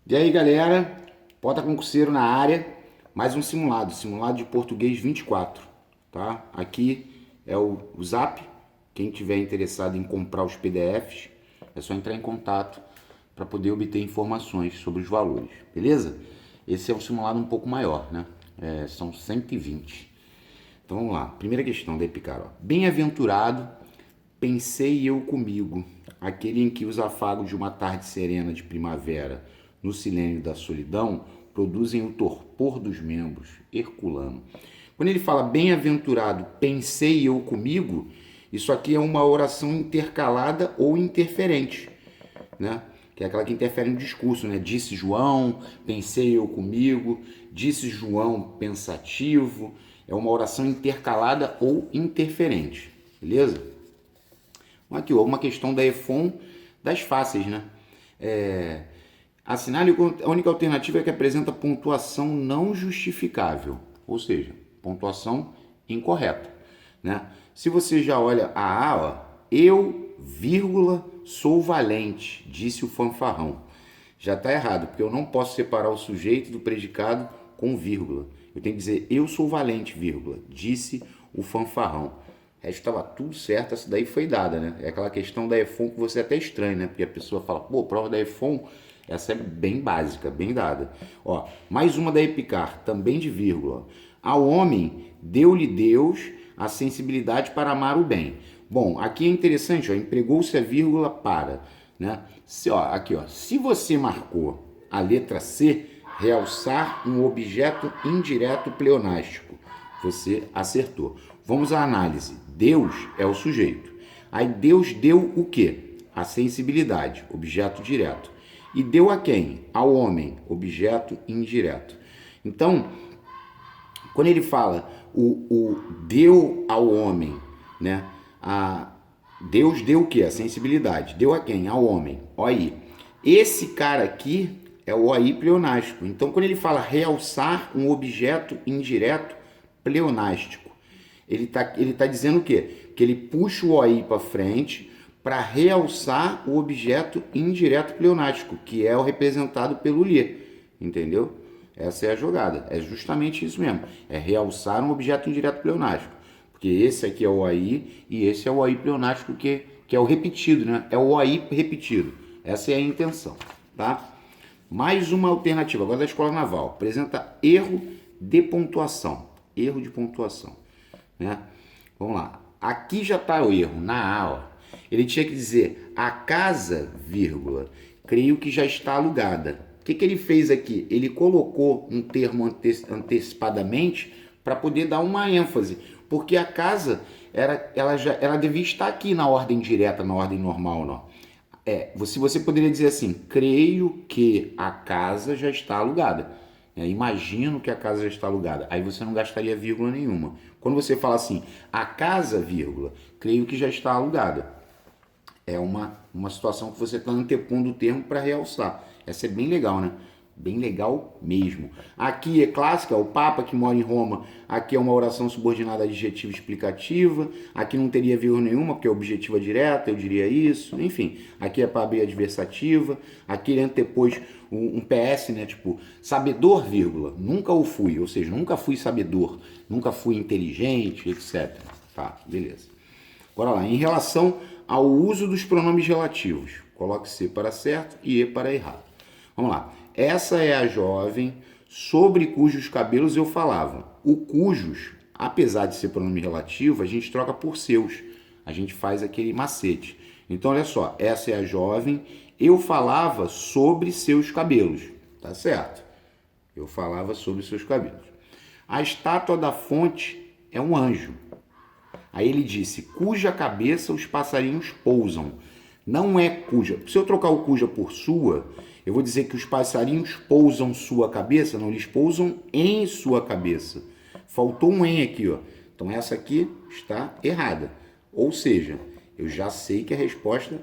E aí, galera, Pota Concurseiro na área, mais um simulado de português 24, tá? Aqui é o Zap, quem tiver interessado em comprar os PDFs, é só entrar em contato para poder obter informações sobre os valores, beleza? Esse é um simulado um pouco maior, né? São 120. Então vamos lá, primeira questão da Epicar, ó. Bem-aventurado, pensei eu comigo, aquele em que os afagos de uma tarde serena de primavera, no silêncio da solidão, produzem o torpor dos membros, herculano. Quando ele fala bem-aventurado, pensei eu comigo, isso aqui é uma oração intercalada ou interferente, né? Que é aquela que interfere no discurso, né? Disse João, pensei eu comigo, disse João pensativo. É uma oração intercalada ou interferente, beleza? Aqui, ó, uma questão da EFON das fáceis, né? Assinale a única alternativa é que apresenta pontuação não justificável, ou seja, pontuação incorreta, né? Se você já olha a A, ó, eu, vírgula, sou valente, disse o fanfarrão. Já está errado, porque eu não posso separar o sujeito do predicado com vírgula. Eu tenho que dizer eu sou valente, vírgula, disse o fanfarrão. O resto estava tudo certo, essa daí foi dada, né? É aquela questão da EFON que você até estranha, né? Porque a pessoa fala, pô, prova da EFON, essa é bem básica, bem dada. Ó, mais uma da Epicar, também de vírgula. Ao homem deu-lhe Deus a sensibilidade para amar o bem. Bom, aqui é interessante, ó, empregou-se a vírgula para, né? Aqui, ó, se você marcou a letra C, realçar um objeto indireto pleonástico, você acertou. Vamos à análise. Deus é o sujeito. Aí Deus deu o quê? A sensibilidade, objeto direto. E deu a quem? Ao homem, objeto indireto. Então, quando ele fala o deu ao homem, né? Deus deu o quê? A sensibilidade. Deu a quem? Ao homem. Olha aí. Esse cara aqui é o OI pleonástico. Então, quando ele fala realçar um objeto indireto pleonástico, ele tá dizendo o quê? Que ele puxa o OI para frente para realçar o objeto indireto pleonástico, que é o representado pelo lhe. Entendeu? Essa é a jogada. É justamente isso mesmo. É realçar um objeto indireto pleonástico. Porque esse aqui é o OI e esse é o OI pleonástico que é o repetido, né? É o OI repetido. Essa é a intenção, tá? Mais uma alternativa, agora da Escola Naval. Apresenta erro de pontuação. Erro de pontuação, né? Vamos lá. Aqui já está o erro, na A, ó. Ele tinha que dizer a casa, vírgula, creio que já está alugada. O que ele fez aqui? Ele colocou um termo antecipadamente para poder dar uma ênfase, porque a casa ela devia estar aqui na ordem direta, na ordem normal, não. Você poderia dizer assim, creio que a casa já está alugada. Imagino que a casa já está alugada. Aí você não gastaria vírgula nenhuma. Quando você fala assim, a casa, vírgula, creio que já está alugada. É uma situação que você está antepondo o termo para realçar. Essa é bem legal, né? Bem legal mesmo. Aqui é clássica, o Papa que mora em Roma. Aqui é uma oração subordinada adjetiva explicativa. Aqui não teria vírgula nenhuma, porque é objetiva direta, eu diria isso. Enfim, aqui é para abrir adversativa. Aqui ele antepôs um PS, né? Tipo, sabedor, vírgula, nunca o fui. Ou seja, nunca fui sabedor, nunca fui inteligente, etc. Tá, beleza. Bora lá. Em relação ao uso dos pronomes relativos, coloque C para certo e E para errado. Vamos lá. Essa é a jovem sobre cujos cabelos eu falava. O cujos, apesar de ser pronome relativo, a gente troca por seus. A gente faz aquele macete. Então, olha só. Essa é a jovem. Eu falava sobre seus cabelos. Tá certo? Eu falava sobre seus cabelos. A estátua da fonte é um anjo. Aí ele disse, cuja cabeça os passarinhos pousam. Não é cuja. Se eu trocar o cuja por sua, eu vou dizer que os passarinhos pousam sua cabeça. Não, eles pousam em sua cabeça. Faltou um em aqui, ó. Então essa aqui está errada. Ou seja, eu já sei que a resposta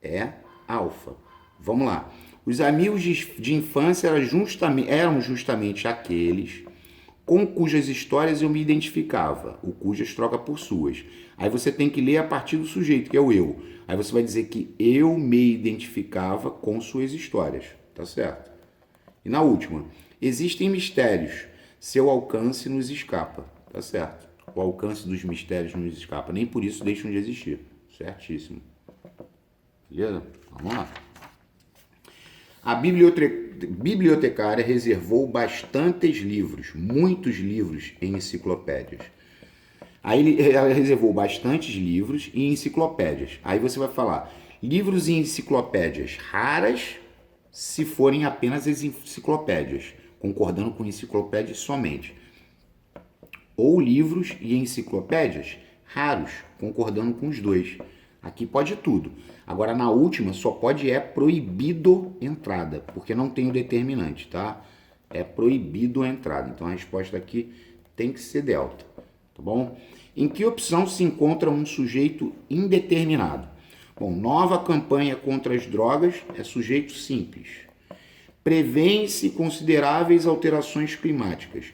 é alfa. Vamos lá. Os amigos de infância eram justamente aqueles com cujas histórias eu me identificava. O cujas troca por suas. Aí você tem que ler a partir do sujeito, que é o eu. Aí você vai dizer que eu me identificava com suas histórias. Tá certo? E na última, existem mistérios, seu alcance nos escapa. Tá certo. O alcance dos mistérios nos escapa. Nem por isso deixam de existir. Certíssimo. Beleza? Vamos lá. A bibliotecária reservou bastantes livros, muitos livros em enciclopédias. Aí ela reservou bastantes livros e enciclopédias. Aí você vai falar, livros e enciclopédias raras se forem apenas as enciclopédias, concordando com enciclopédias somente. Ou livros e enciclopédias raros, concordando com os dois. Aqui pode tudo. Agora, na última, só pode proibido entrada, porque não tem o determinante, tá? É proibido a entrada. Então, a resposta aqui tem que ser delta, tá bom? Em que opção se encontra um sujeito indeterminado? Bom, nova campanha contra as drogas é sujeito simples. Prevêem-se consideráveis alterações climáticas.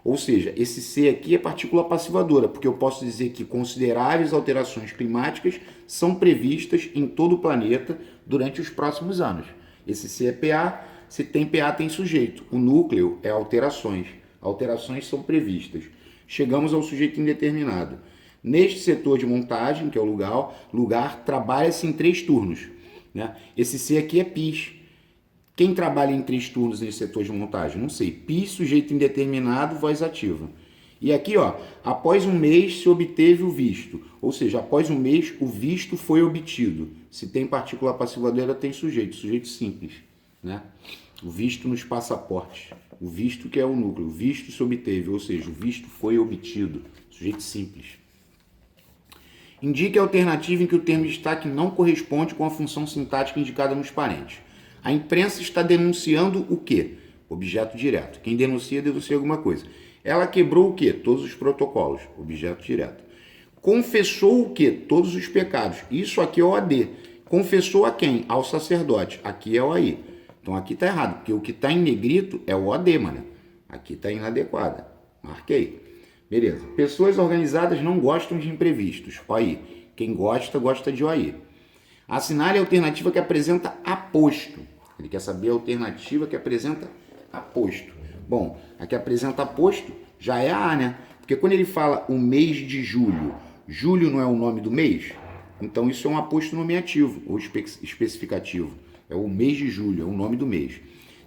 Ou seja, esse C aqui é partícula passivadora, porque eu posso dizer que consideráveis alterações climáticas são previstas em todo o planeta durante os próximos anos. Esse C é PA, se tem PA tem sujeito. O núcleo é alterações. Alterações são previstas. Chegamos ao sujeito indeterminado. Neste setor de montagem, que é o lugar trabalha-se em 3 turnos. Né? Esse C aqui é PIS. Quem trabalha em 3 turnos nesse setor de montagem? Não sei. PIS, sujeito indeterminado, voz ativa. E aqui, ó, após um mês se obteve o visto. Ou seja, após um mês o visto foi obtido. Se tem partícula passivadora, tem sujeito. Sujeito simples. Né? O visto nos passaportes. O visto que é o núcleo. O visto se obteve. Ou seja, o visto foi obtido. Sujeito simples. Indique a alternativa em que o termo destaque não corresponde com a função sintática indicada nos parênteses. A imprensa está denunciando o quê? Objeto direto. Quem denuncia alguma coisa. Ela quebrou o quê? Todos os protocolos. Objeto direto. Confessou o quê? Todos os pecados. Isso aqui é o AD. Confessou a quem? Ao sacerdote. Aqui é o AI. Então aqui está errado, porque o que está em negrito é o AD, mano. Aqui está inadequada. Marquei. Beleza. Pessoas organizadas não gostam de imprevistos. OI. Quem gosta, gosta de OI. Assinale a alternativa que apresenta aposto. Ele quer saber a alternativa que apresenta aposto. Bom, a que apresenta aposto já é a A, né? Porque quando ele fala o mês de julho, julho não é o nome do mês? Então isso é um aposto nomeativo ou especificativo. É o mês de julho, é o nome do mês.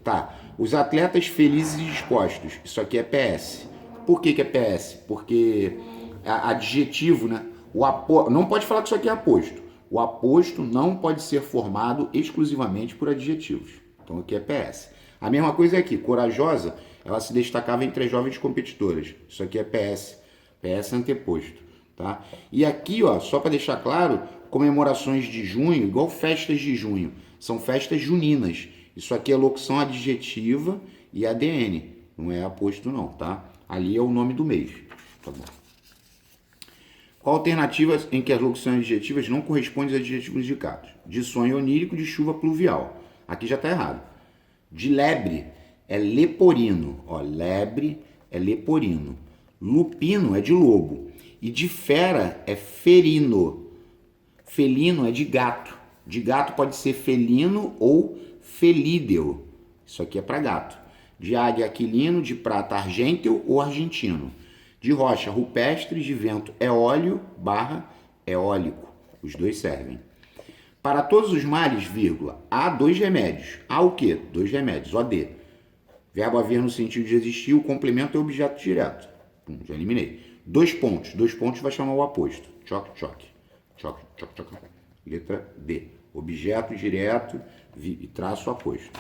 Tá, os atletas felizes e dispostos. Isso aqui é PS. Por que é PS? Porque é adjetivo, né? Não pode falar que isso aqui é aposto. O aposto não pode ser formado exclusivamente por adjetivos. Então aqui é PS. A mesma coisa é aqui. Corajosa, ela se destacava entre as jovens competidoras. Isso aqui é PS. PS anteposto. Tá? E aqui, ó, só para deixar claro, comemorações de junho, igual festas de junho. São festas juninas. Isso aqui é locução adjetiva e ADN. Não é aposto não, tá? Ali é o nome do mês. Tá bom. Qual alternativa em que as locuções adjetivas não correspondem aos adjetivos indicados? De sonho onírico, de chuva pluvial. Aqui já está errado. De lebre é leporino. Ó, lebre é leporino. Lupino é de lobo. E de fera é ferino. Felino é de gato. De gato pode ser felino ou felídeo. Isso aqui é para gato. De águia aquilino, de prata argênteo ou argentino. De rocha rupestre, de vento eólio / eólico. Os dois servem. Para todos os males, vírgula, há 2 remédios. Há o quê? 2 remédios. OD. Verbo haver no sentido de existir, o complemento é objeto direto. Já eliminei. 2 pontos. 2 pontos vai chamar o aposto. Choque, choque. Choque, choque, choque. Letra D. Objeto direto e traço aposto.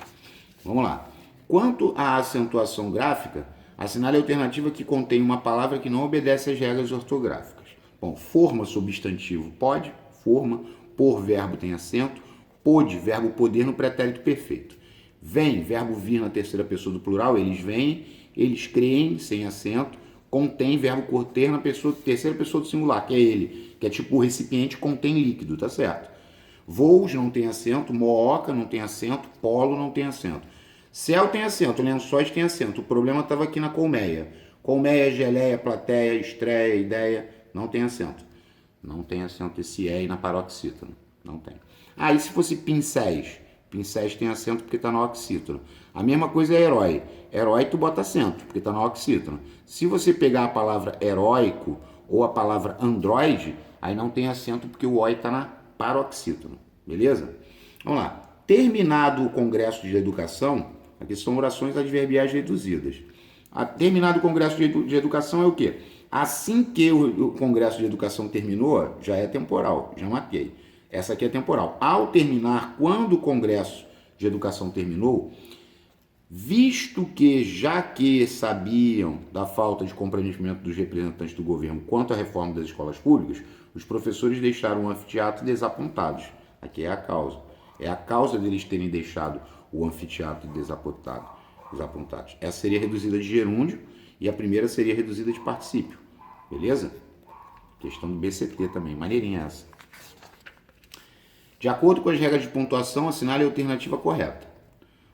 Vamos lá. Quanto à acentuação gráfica, assinale a alternativa que contém uma palavra que não obedece às regras ortográficas. Bom, forma substantivo pode, forma, por verbo tem acento, pôde, verbo poder no pretérito perfeito. Vem, verbo vir na terceira pessoa do plural, eles vêm, eles creem, sem acento, contém, verbo ter na terceira pessoa do singular, que é ele, que é tipo o recipiente contém líquido, tá certo? Voos não tem acento, mooca não tem acento, polo não tem acento. Céu tem acento, lençóis tem acento. O problema estava aqui na colmeia. Colmeia, geleia, plateia, estreia, ideia, não tem acento. Não tem acento esse E aí na paroxítona. Não tem. Ah, e se fosse pincéis? Princeste tem acento porque está na oxítono. A mesma coisa é herói. Herói tu bota acento, porque está na oxítono. Se você pegar a palavra heróico ou a palavra androide, aí não tem acento porque o oi está na paroxítono. Beleza? Vamos lá. Terminado o Congresso de Educação, aqui são orações adverbiais reduzidas. Terminado o Congresso de Educação é o quê? Assim que o Congresso de Educação terminou, já é temporal, já marquei. Essa aqui é temporal. Ao terminar, quando o Congresso de Educação terminou, visto que, já que sabiam da falta de comprometimento dos representantes do governo quanto à reforma das escolas públicas, os professores deixaram o anfiteatro desapontados. Aqui é a causa. É a causa deles terem deixado o anfiteatro desapontados. Essa seria reduzida de gerúndio e a primeira seria reduzida de particípio. Beleza? Questão do BCT também. Maneirinha essa. De acordo com as regras de pontuação, assinale a alternativa correta.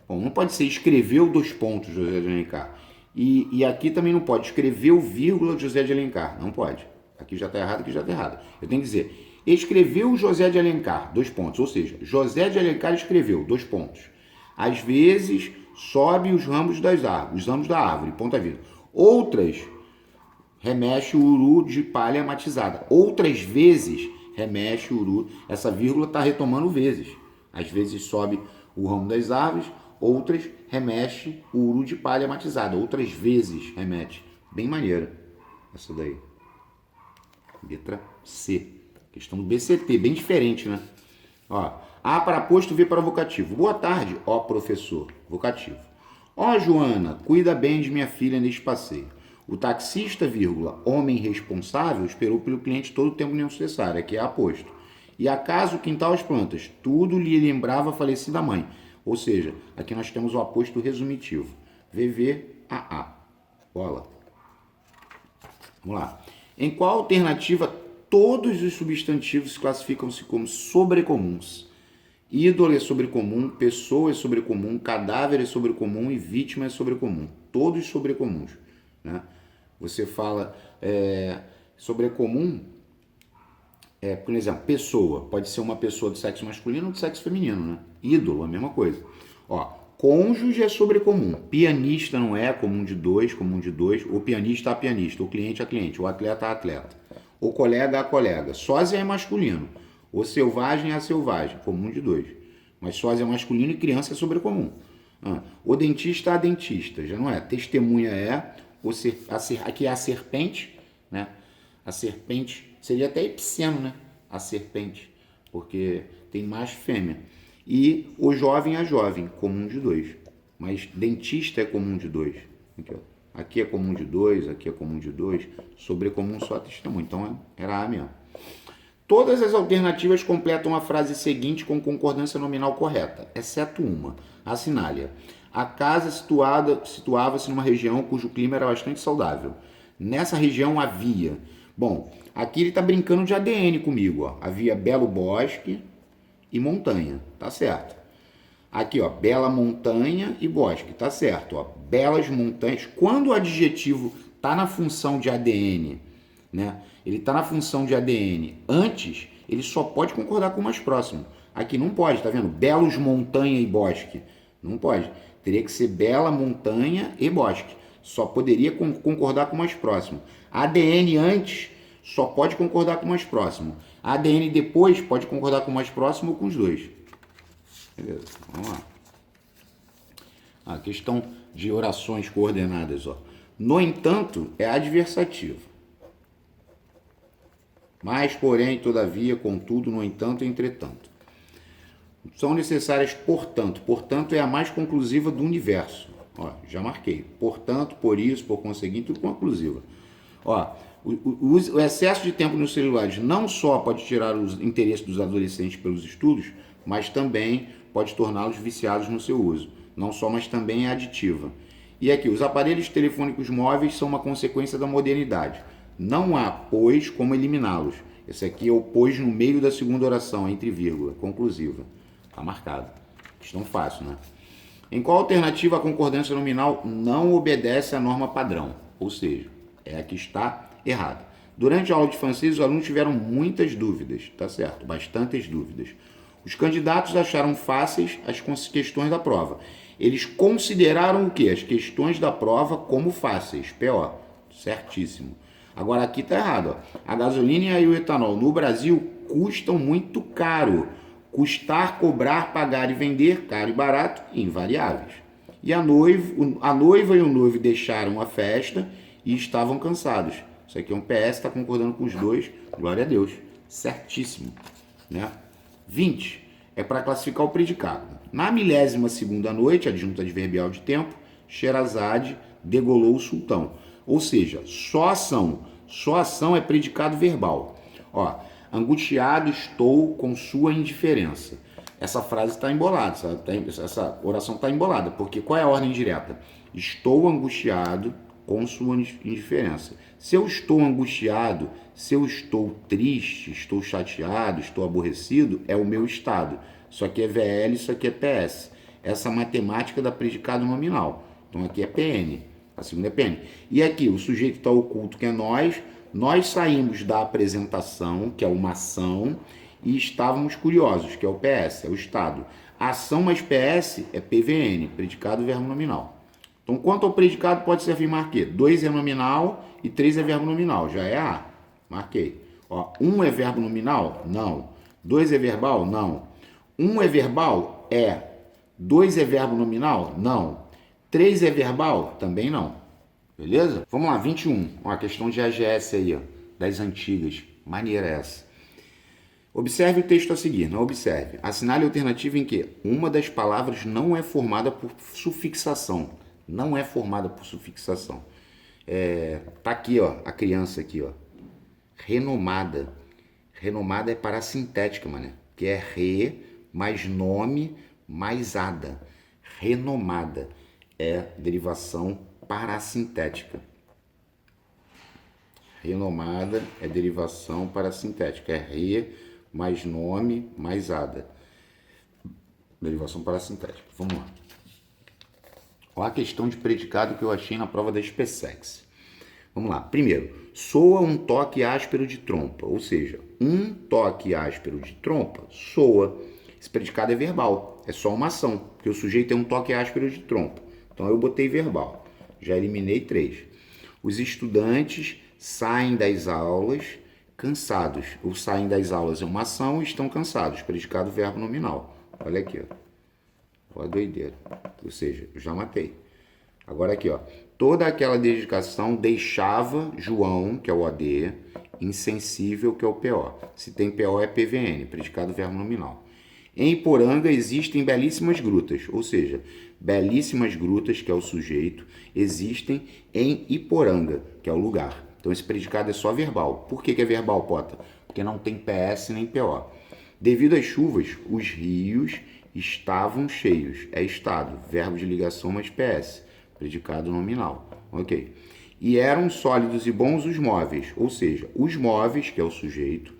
Bom, não pode ser escreveu dois pontos, José de Alencar. E aqui também não pode escreveu vírgula José de Alencar. Não pode. Aqui já está errado, aqui já está errado. Eu tenho que dizer, escreveu José de Alencar, dois pontos. Ou seja, José de Alencar escreveu, dois pontos. Às vezes, sobe os ramos das árvores, os ramos da árvore, ponta vida. Outras, remexe o uru de palha matizada. Outras vezes, remexe o uru. Essa vírgula está retomando vezes. Às vezes sobe o ramo das árvores, outras remexe o uru de palha matizada. Outras vezes remete. Bem maneira essa daí. Letra C. Questão do BCT, bem diferente, né? Ó, A para posto, V para vocativo. Boa tarde, ó professor. Vocativo. Ó Joana, cuida bem de minha filha neste passeio. O taxista, vírgula, homem responsável, esperou pelo cliente todo o tempo necessário. Aqui é aposto. E acaso o quintal as plantas, tudo lhe lembrava a falecida mãe. Ou seja, aqui nós temos o aposto resumitivo. VVAA. Bola. Vamos lá. Em qual alternativa todos os substantivos classificam-se como sobrecomuns? Ídolo é sobrecomum, pessoa é sobrecomum, cadáver é sobrecomum e vítima é sobrecomum. Todos sobrecomuns. Né? Você fala sobrecomum, por exemplo, pessoa. Pode ser uma pessoa do sexo masculino ou do sexo feminino. Né? Ídolo, a mesma coisa. Ó, cônjuge é sobrecomum. Pianista não é comum de dois, comum de dois. O pianista a pianista, o cliente a cliente, o atleta a atleta. O colega a colega. Sósia é masculino. O selvagem a selvagem, comum de dois. Mas sósia é masculino e criança é sobrecomum. O dentista a dentista, já não é. Testemunha é. Aqui é a serpente, né? A serpente seria até epiceno, né? A serpente, porque tem macho e fêmea. E o jovem a jovem, comum de dois. Mas dentista é comum de dois. Aqui, ó. Aqui é comum de dois, aqui é comum de dois. Sobrecomum só testemunho. Então era A mesmo. Todas as alternativas completam a frase seguinte com concordância nominal correta, exceto uma. Assinale-a. A casa situava-se numa região cujo clima era bastante saudável. Nessa região havia... Bom, aqui ele está brincando de ADN comigo. Ó. Havia belo bosque e montanha. Tá certo. Aqui, ó, bela montanha e bosque. Tá certo. Ó. Belas montanhas. Quando o adjetivo está na função de ADN, né? Ele está na função de ADN antes, ele só pode concordar com o mais próximo. Aqui não pode, tá vendo? Belos montanha e bosque. Não pode. Teria que ser bela montanha e bosque. Só poderia concordar com o mais próximo. ADN antes só pode concordar com o mais próximo. ADN depois pode concordar com o mais próximo ou com os dois. Beleza, vamos lá. A questão de orações coordenadas, ó. No entanto, é adversativo. Mas, porém, todavia, contudo, no entanto, entretanto. São necessárias, portanto. Portanto, é a mais conclusiva do universo. Ó, já marquei. Portanto, por isso, por conseguinte, tudo conclusiva. Ó, o excesso de tempo nos celulares não só pode tirar os interesses dos adolescentes pelos estudos, mas também pode torná-los viciados no seu uso. Não só, mas também é aditiva. E aqui, os aparelhos telefônicos móveis são uma consequência da modernidade. Não há, pois, como eliminá-los. Esse aqui é o pois no meio da segunda oração, entre vírgula, conclusiva. Está marcado. Questão fácil, né? Em qual alternativa a concordância nominal não obedece à norma padrão? Ou seja, é a que está errada. Durante a aula de francês, os alunos tiveram muitas dúvidas, tá certo? Bastantes dúvidas. Os candidatos acharam fáceis as questões da prova. Eles consideraram o quê? As questões da prova como fáceis. PO. Certíssimo. Agora aqui está errado. Ó. A gasolina e o etanol no Brasil custam muito caro. Custar, cobrar, pagar e vender, caro e barato, invariáveis. E a noiva e o noivo deixaram a festa e estavam cansados. Isso aqui é um PS, está concordando com os dois. Glória a Deus. Certíssimo. Né? 20. É para classificar o predicado. Na milésima segunda noite, adjunta adverbial de tempo, Sherazade degolou o sultão. Ou seja, só ação é predicado verbal. Ó, angustiado estou com sua indiferença. Essa frase está embolada, essa oração está embolada, porque qual é a ordem direta? Estou angustiado com sua indiferença. Se eu estou angustiado, se eu estou triste, estou chateado, estou aborrecido, é o meu estado. Isso aqui é VL, isso aqui é PS. Essa matemática da predicado nominal. Então aqui é PN, a segunda é PN. E aqui o sujeito está oculto, que é nós saímos da apresentação, que é uma ação, e estávamos curiosos, que é o PS, é o estado. Ação mais PS é PVN, predicado verbo nominal. Então, quanto ao predicado, pode se afirmar que 2 é nominal e 3 é verbo nominal. Já é A. Marquei. Ó, 1 é verbo nominal? Não. 2 é verbal? Não. 1 é verbal? É. 2 é verbo nominal? Não. 3 é verbal? Também não. Beleza? Vamos lá, 21. Ó, a questão de AGS aí, ó, das antigas. Maneira essa. Observe o texto a seguir, não observe. Assinale a alternativa em que uma das palavras não é formada por sufixação. Não é formada por sufixação. Tá aqui, ó, a criança aqui, ó. Renomada. Renomada é parassintética, mané. Que é re mais nome mais ada. Renomada é derivação parassintética. Renomada é derivação parassintética. É re mais nome mais ada. Derivação parassintética. Vamos lá. Olha a questão de predicado que eu achei na prova da SpaceX. Vamos lá. Primeiro, soa um toque áspero de trompa. Ou seja, um toque áspero de trompa soa. Esse predicado é verbal. É só uma ação. Porque o sujeito tem um toque áspero de trompa. Então eu botei verbal. Já eliminei 3. Os estudantes saem das aulas cansados. O saem das aulas é uma ação e estão cansados. Predicado verbo nominal. Olha aqui, ó. Olha a doideira. Ou seja, eu já matei. Agora aqui, ó. Toda aquela dedicação deixava João, que é o OD, insensível, que é o PO. Se tem PO é PVN, predicado verbo nominal. Em Iporanga existem belíssimas grutas, ou seja, belíssimas grutas, que é o sujeito, existem em Iporanga, que é o lugar. Então esse predicado é só verbal. Por que é verbal, Pota? Porque não tem PS nem PO. Devido às chuvas, os rios estavam cheios. É estado, verbo de ligação mais PS, predicado nominal. Ok. E eram sólidos e bons os móveis, ou seja, os móveis, que é o sujeito,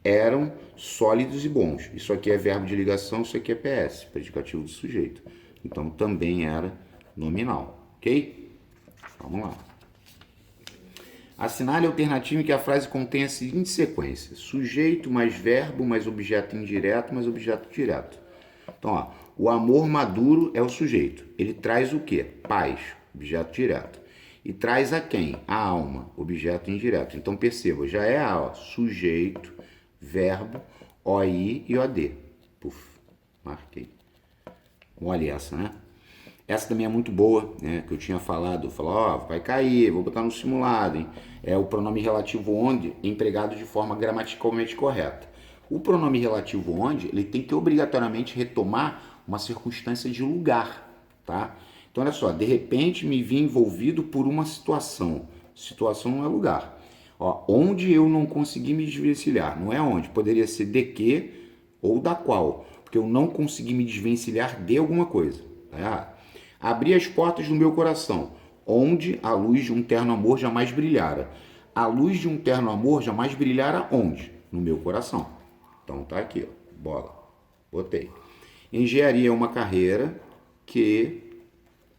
eram sólidos e bons. Isso aqui é verbo de ligação, isso aqui é PS, predicativo do sujeito. Então também era nominal. Ok? Vamos lá. Assinale a alternativa em que a frase contém a seguinte sequência: sujeito mais verbo mais objeto indireto mais objeto direto. Então, ó, o amor maduro é o sujeito. Ele traz o quê? Paz, objeto direto. E traz a quem? A alma, objeto indireto. Então, perceba, já é a, ó, sujeito, verbo, OI e OD. Puf, marquei. Olha essa, né? Essa também é muito boa, né? Que eu tinha falado. Ó, vai cair, vou botar no simulado, hein? É o pronome relativo onde empregado de forma gramaticalmente correta. O pronome relativo onde, ele tem que obrigatoriamente retomar uma circunstância de lugar, tá? Então, olha só, de repente me vi envolvido por uma situação. Situação não é lugar. Ó, onde eu não consegui me desvencilhar. Não é onde, poderia ser de que ou da qual. Porque eu não consegui me desvencilhar de alguma coisa, tá errado? Abri as portas do meu coração, onde a luz de um terno amor jamais brilhara. A luz de um terno amor jamais brilhara onde? No meu coração. Então tá aqui, ó, bola, botei. Engenharia é uma carreira que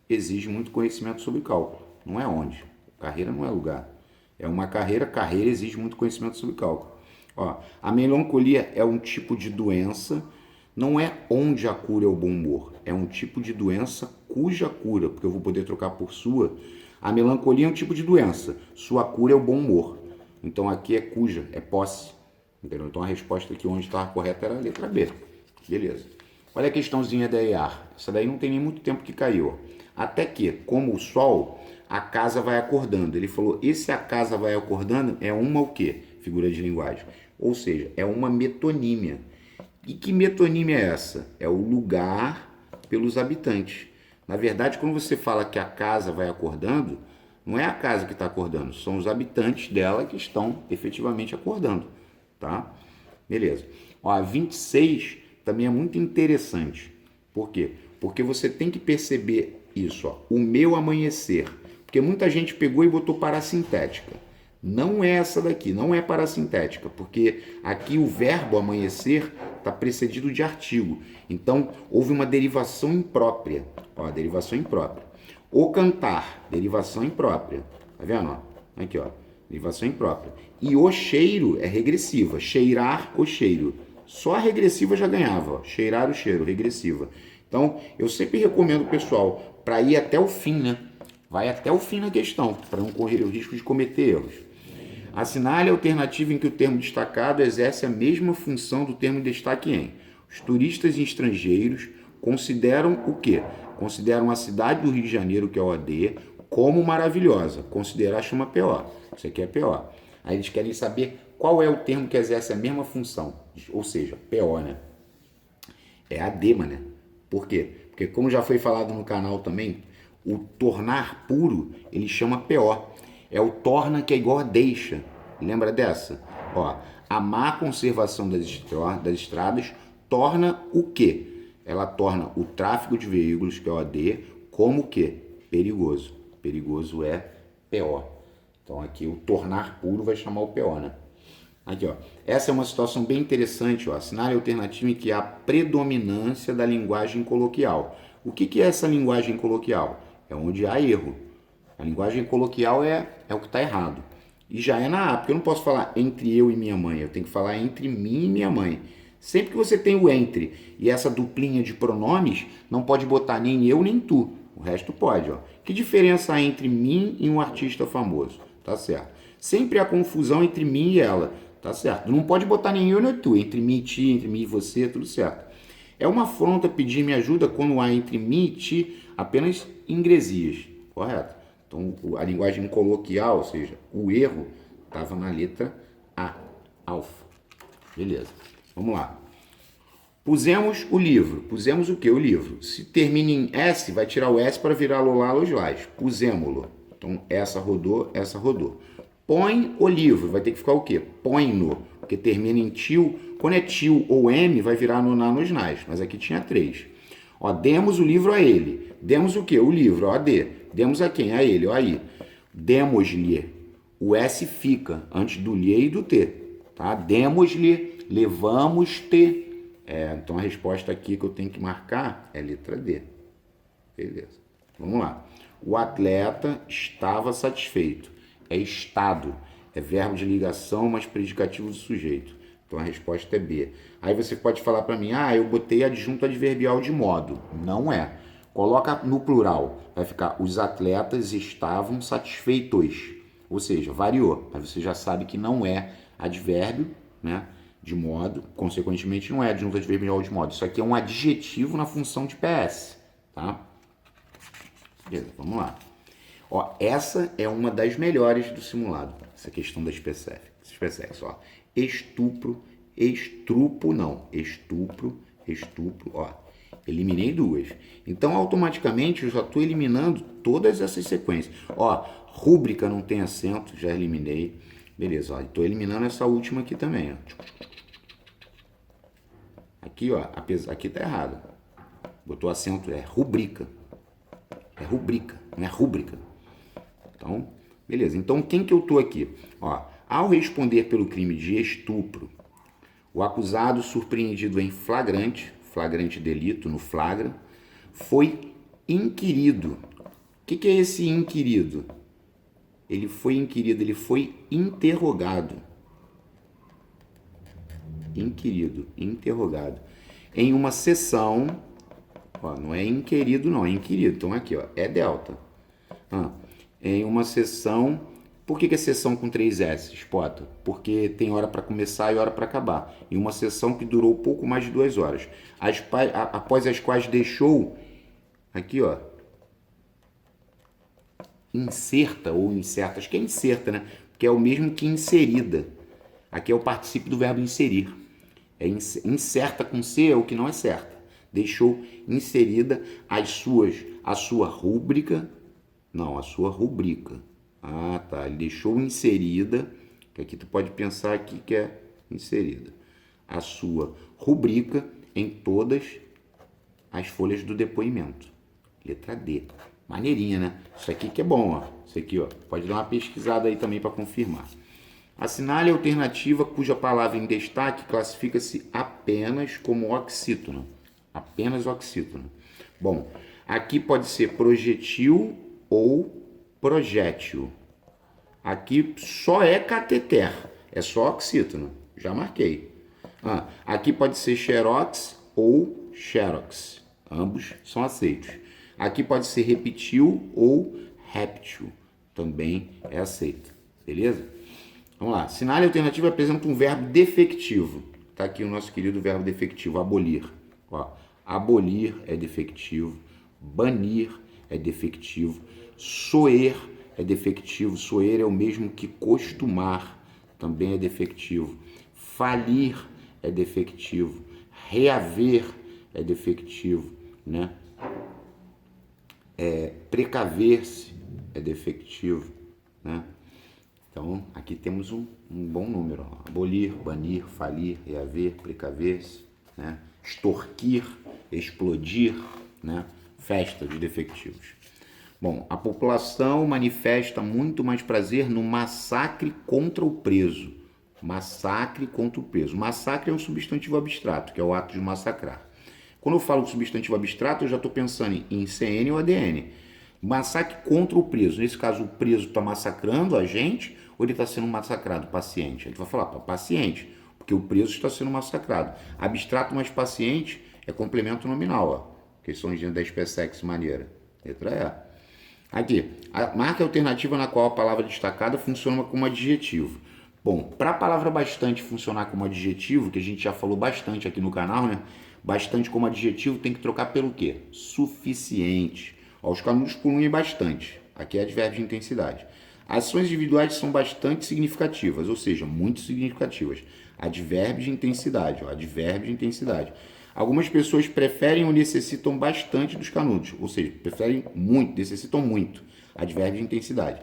exige muito conhecimento sobre cálculo. Não é onde, carreira não é lugar. É uma carreira exige muito conhecimento sobre cálculo. Ó, a melancolia é um tipo de doença Não é onde a cura é o bom humor, é um tipo de doença cuja cura, porque eu vou poder trocar por sua. A melancolia é um tipo de doença, sua cura é o bom humor. Então aqui é cuja, é posse. Entendeu? Então a resposta aqui onde estava correta era a letra B. Beleza. Olha a questãozinha da EAR. Essa daí não tem nem muito tempo que caiu. Até que, como o sol, a casa vai acordando. Ele falou, esse a casa vai acordando é uma o quê? Figura de linguagem. Ou seja, é uma metonímia. E que metonímia é essa? É o lugar pelos habitantes. Na verdade, quando você fala que a casa vai acordando, não é a casa que está acordando, são os habitantes dela que estão efetivamente acordando, tá? Beleza. Ó, a 26 também é muito interessante. Por quê? Porque você tem que perceber isso, ó, o meu amanhecer. Porque muita gente pegou e botou parasintética. Não é essa daqui, não é parasintética, porque aqui o verbo amanhecer está precedido de artigo. Então, houve uma derivação imprópria. Ó, derivação imprópria. O cantar, derivação imprópria. Tá vendo? Ó? Aqui, ó. Derivação imprópria. E o cheiro é regressiva. Cheirar o cheiro. Só a regressiva já ganhava. Ó. Cheirar o cheiro, regressiva. Então, eu sempre recomendo, pessoal, para ir até o fim, né? Vai até o fim na questão, para não correr o risco de cometer erros. Assinale a alternativa em que o termo destacado exerce a mesma função do termo destaque em. Os turistas e estrangeiros consideram o quê? Consideram a cidade do Rio de Janeiro, que é OD, como maravilhosa. Considerar chama PO. Isso aqui é PO. Aí eles querem saber qual é o termo que exerce a mesma função. Ou seja, PO, né? É AD, mané. Por quê? Porque como já foi falado no canal também, o tornar puro, ele chama PO. É o torna que é igual a deixa. Lembra dessa? Ó, a má conservação das estradas torna o quê? Ela torna o tráfego de veículos, que é o AD, como o quê? Perigoso. Perigoso é PO. Então aqui o tornar puro vai chamar o PO, né? Aqui, ó. Essa é uma situação bem interessante, ó. Assinale a alternativa em que há predominância da linguagem coloquial. O que é essa linguagem coloquial? É onde há erro. A linguagem coloquial é o que está errado. E já é na A, porque eu não posso falar entre eu e minha mãe, eu tenho que falar entre mim e minha mãe. Sempre que você tem o entre e essa duplinha de pronomes, não pode botar nem eu nem tu. O resto pode, ó. Que diferença há entre mim e um artista famoso? Tá certo. Sempre há confusão entre mim e ela. Tá certo. Não pode botar nem eu nem tu. Entre mim e ti, entre mim e você, tudo certo. É uma afronta pedir minha ajuda quando há entre mim e ti apenas ingresias. Correto? Então, a linguagem coloquial, ou seja, o erro, estava na letra A, alfa. Beleza. Vamos lá. Pusemos o livro. Pusemos o quê? O livro. Se termina em S, vai tirar o S para virar lolá, loslás. Pusemos-lo. Então, essa rodou, essa rodou. Põe o livro. Vai ter que ficar o quê? Põe-no. Porque termina em tio. Quando é tio ou M, vai virar noná, nosnás. Mas aqui tinha 3. Ó, demos o livro a ele. Demos o quê? O livro, ó, D. Demos a quem? A ele, ó, aí. Demos-lhe. O S fica antes do lhe e do T. Tá? Demos-lhe, levamos-te. Então a resposta aqui que eu tenho que marcar é letra D. Beleza. Vamos lá. O atleta estava satisfeito. É estado. É verbo de ligação, mas predicativo do sujeito. Então a resposta é B. Aí você pode falar para mim, eu botei adjunto adverbial de modo. Não é. Coloca no plural. Vai ficar, os atletas estavam satisfeitos. Ou seja, variou. Mas você já sabe que não é advérbio, né, de modo. Consequentemente, não é adjunto adverbial de modo. Isso aqui é um adjetivo na função de PS. Tá? Beleza, vamos lá. Ó, essa é uma das melhores do simulado. Essa questão da específica. Ó. Estupro, estrupo, não. Estupro, ó. Eliminei 2. Então, automaticamente, eu já estou eliminando todas essas sequências. Ó, rúbrica não tem acento, já eliminei. Beleza, ó. Estou eliminando essa última aqui também, ó. Aqui, ó, aqui tá errado. Botou acento, é rubrica. É rubrica, não é rúbrica. Então, beleza. Então, quem que eu tô aqui? Ó, ao responder pelo crime de estupro, o acusado surpreendido em flagrante delito, no flagra, foi inquirido. O que é esse inquirido? Ele foi inquirido, ele foi interrogado. Inquirido, interrogado. em uma sessão, ó, não é inquirido não, é inquirido, então aqui, ó, é delta. Em uma sessão, por que é sessão com 3 S, Poto? Porque tem hora para começar e hora para acabar. Em uma sessão que durou pouco mais de 2 horas, após as quais deixou, aqui ó, incerta ou incerta, acho que é incerta, né? Porque é o mesmo que inserida. Aqui é o particípio do verbo inserir. É incerta com C é o que não é certa. Deixou inserida a sua rúbrica. Não, a sua rubrica. Ah, tá. Ele deixou inserida, que aqui tu pode pensar aqui que é inserida, a sua rubrica em todas as folhas do depoimento. Letra D. Maneirinha, né? Isso aqui que é bom, ó. Isso aqui, ó. Pode dar uma pesquisada aí também para confirmar. Assinale a alternativa cuja palavra em destaque classifica-se apenas como oxítono. Apenas oxítono. Bom, aqui pode ser projetil ou projétil. Aqui só é cateter, é só oxítono. Já marquei. Aqui pode ser xerox ou xerox. Ambos são aceitos. Aqui pode ser repetil ou réptil. Também é aceito. Beleza? Vamos lá. Assinale a alternativa apresenta um verbo defectivo. Está aqui o nosso querido verbo defectivo, abolir. Ó, abolir é defectivo. Banir é defectivo. Soer é defectivo. Soer é o mesmo que costumar. Também é defectivo. Falir é defectivo. Reaver é defectivo, né? Precaver-se é defectivo, né? Então, aqui temos um bom número. Ó. Abolir, banir, falir, reaver, precaver-se, né? Extorquir, explodir, né? Festa de defectivos. Bom, a população manifesta muito mais prazer no massacre contra o preso. Massacre contra o preso. Massacre é um substantivo abstrato, que é o ato de massacrar. Quando eu falo substantivo abstrato, eu já estou pensando em CN ou ADN. Massacre contra o preso. Nesse caso, o preso está massacrando a gente ou ele está sendo massacrado, o paciente? Ele vai falar, paciente, porque o preso está sendo massacrado. Abstrato mais paciente é complemento nominal, ó. Questões da espécie maneira. Letra E. Aqui, marque a alternativa na qual a palavra destacada funciona como adjetivo. Bom, para a palavra bastante funcionar como adjetivo, que a gente já falou bastante aqui no canal, né? Bastante como adjetivo tem que trocar pelo quê? Suficiente. Ó, os canudos pulam bastante. Aqui é advérbio de intensidade. Ações individuais são bastante significativas, ou seja, muito significativas. Advérbio de intensidade, ó, advérbio de intensidade. Algumas pessoas preferem ou necessitam bastante dos canudos, ou seja, preferem muito, necessitam muito. Advérbio de intensidade.